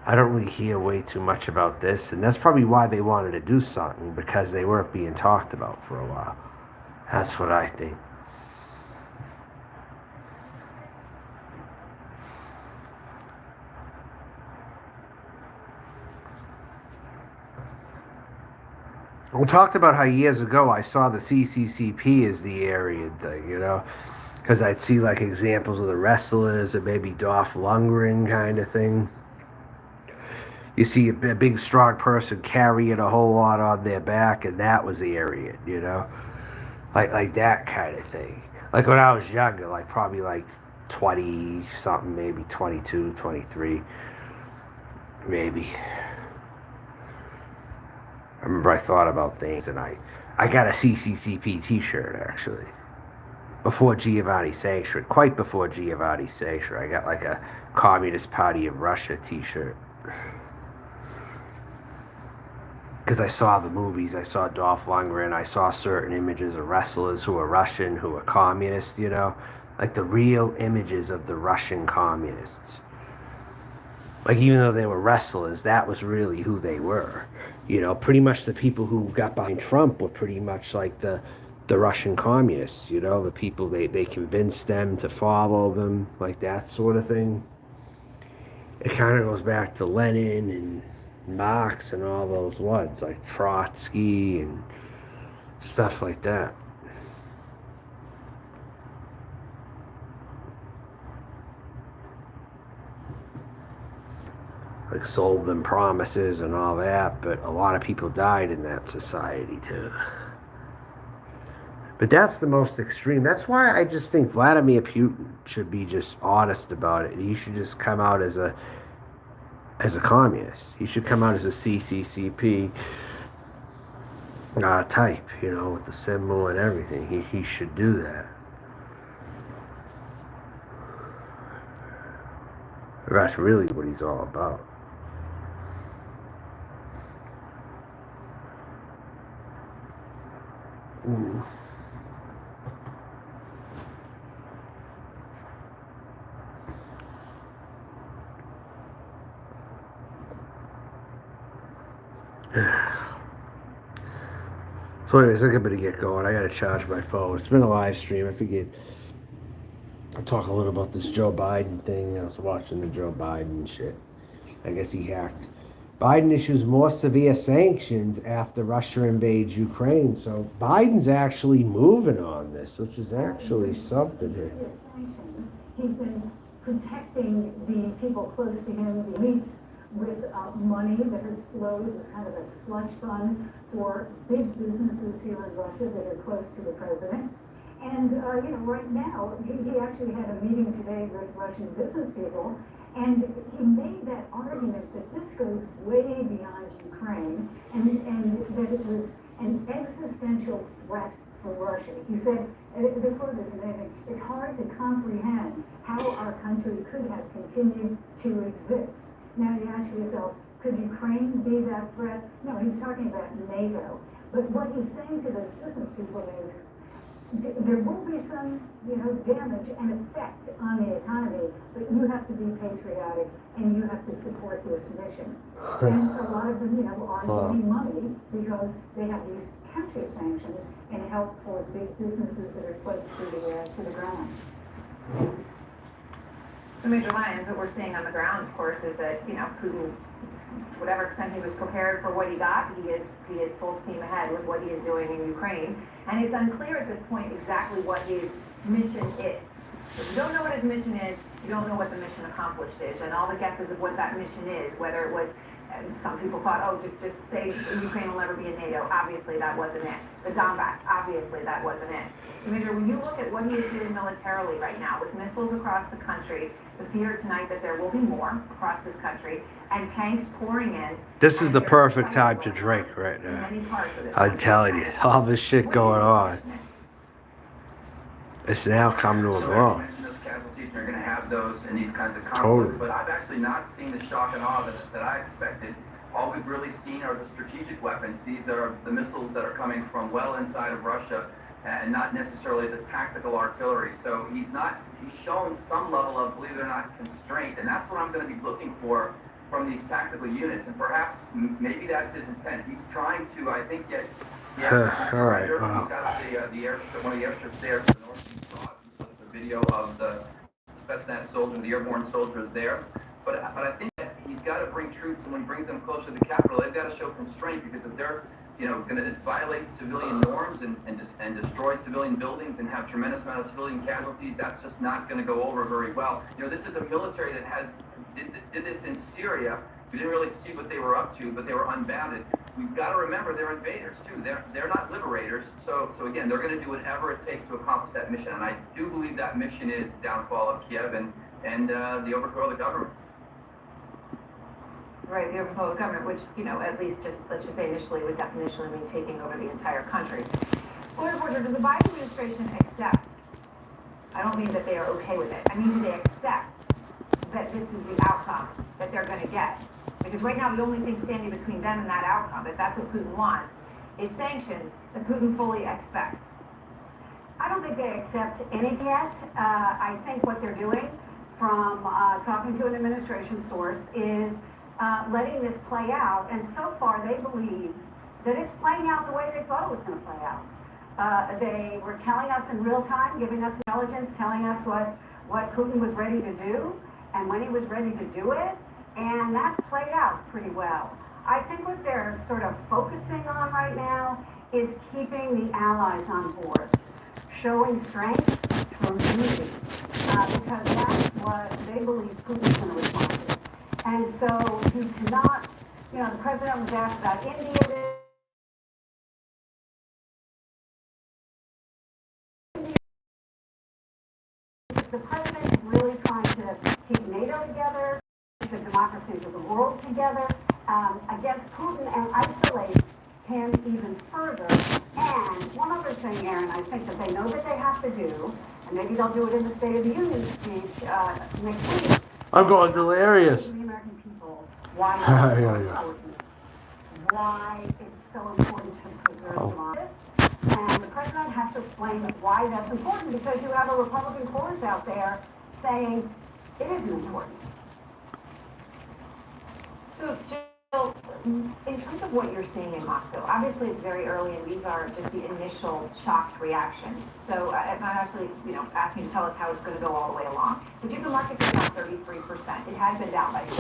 I don't really hear way too much about this, and that's probably why they wanted to do something, because they weren't being talked about for a while. That's what I think. We talked about how years ago I saw the CCCP as the Aryan thing, you know, because I'd see like examples of the wrestlers or maybe Dolph Lundgren kind of thing. You see a big, strong person carrying a whole lot on their back, and that was the Aryan, you know, like that kind of thing. Like when I was younger, like probably like 20 something, maybe 22, 23, maybe. I remember I thought about things, and I got a CCCP T-shirt actually before Giovanni Sanctuary, quite before Giovanni Sanctuary. I got like a Communist Party of Russia T-shirt because I saw the movies. I saw Dolph Lundgren. I saw certain images of wrestlers who were Russian, who were communist. You know, like the real images of the Russian communists. Like even though they were wrestlers, that was really who they were. You know, pretty much the people who got behind Trump were pretty much like the Russian communists, you know, the people they convinced them to follow them, like that sort of thing. It kind of goes back to Lenin and Marx and all those ones, like Trotsky and stuff like that. Like sold them promises and all that, but a lot of people died in that society too. But that's the most extreme. That's why I just think Vladimir Putin should be just honest about it. He should just come out as a communist. He should come out as a CCCP type, you know, with the symbol and everything. He should do that. That's really what he's all about. Mm. So anyways, I better get going. I gotta charge my phone. It's been a live stream. I figured I'll talk a little about this Joe Biden thing. I was watching the Joe Biden shit. I guess he hacked. Biden issues more severe sanctions after Russia invades Ukraine. So Biden's actually moving on this, which is actually something here. Sanctions. He's been protecting the people close to him, the elites, with money that has flowed as kind of a slush fund for big businesses here in Russia that are close to the president. And, you know, right now, he actually had a meeting today with Russian business people, and he made that argument that this goes way beyond Ukraine, and that it was an existential threat for Russia. He said, the quote is amazing, "It's hard to comprehend how our country could have continued to exist." Now you ask yourself, could Ukraine be that threat? No, he's talking about NATO. But what he's saying to those business people is, there will be some, you know, damage and effect on the economy, but you have to be patriotic and you have to support this mission. And a lot of them, you know, are getting money because they have these counter sanctions and help for big businesses that are close to the ground. So Major Lyons, what we're seeing on the ground, of course, is that, you know, Putin, to whatever extent he was prepared for what he got, he is full steam ahead with what he is doing in Ukraine. And it's unclear at this point exactly what his mission is. If you don't know what his mission is, you don't know what the mission accomplished is. And all the guesses of what that mission is, whether it was And some people thought, oh, just say Ukraine will never be in NATO. Obviously, that wasn't it. The Donbass, obviously, that wasn't it. So, Major, when you look at what he is doing militarily right now, with missiles across the country, the fear tonight that there will be more across this country, and tanks pouring in. This is the perfect time to drink right now. Many parts of this I'm country. telling you, all this shit What do you going think the on. question is? It's now come to a So blow. you mentioned those casualties, and you're going to have those in these kinds of Totally. conflicts, but I've actually not seen the shock and awe that I expected. All we've really seen are the strategic weapons. These are the missiles that are coming from well inside of Russia, and not necessarily the tactical artillery. So he's shown some level of, believe it or not, constraint, and that's what I'm going to be looking for from these tactical units, and perhaps maybe that's his intent. He's trying to, I think, get the All right, wow. He's got the airstrip, one of the airstrips there to the north. You saw it with the video of the Spetsnaz soldier, the airborne soldiers there. But I think that he's got to bring troops, and when he brings them closer to the capital, they've got to show constraint, because if they're going to violate civilian norms and destroy civilian buildings and have tremendous amount of civilian casualties, that's just not going to go over very well. This is a military that did this in Syria. We didn't really see what they were up to, but they were unbounded. We've got to remember they're invaders too. They're not liberators. So again, they're going to do whatever it takes to accomplish that mission. And I do believe that mission is the downfall of Kiev and the overthrow of the government. Right, the overthrow of the government, which, at least let's just say initially would definitionally mean taking over the entire country. Lord Porter, does the Biden administration accept, I don't mean that they are okay with it, I mean, do they accept that this is the outcome that they're going to get? Because right now the only thing standing between them and that outcome, if that's what Putin wants, is sanctions that Putin fully expects. I don't think they accept any yet. I think what they're doing, from talking to an administration source, is letting this play out. And so far, they believe that it's playing out the way they thought it was going to play out. They were telling us in real time, giving us intelligence, telling us what Putin was ready to do and when he was ready to do it. And that played out pretty well. I think what they're sort of focusing on right now is keeping the allies on board, showing strength through unity, because that's what they believe Putin's going to respond to. And so you cannot, the president was asked about India. The president is really trying to keep NATO together, keep the democracies of the world together, against Putin, and isolate him even further. And one other thing, Aaron, I think that they know that they have to do, and maybe they'll do it in the State of the Union speech next week. I'm going delirious. The American people, why Yeah, it's so yeah. important, why it's so important to preserve democracy. And the president has to explain why that's important, because you have a Republican chorus out there saying it isn't important. So, Jill, in terms of what you're seeing in Moscow, obviously it's very early and these are just the initial shocked reactions. So it might actually, ask me to tell us how it's going to go all the way along. The Jupiter market is down 33%. It had been down by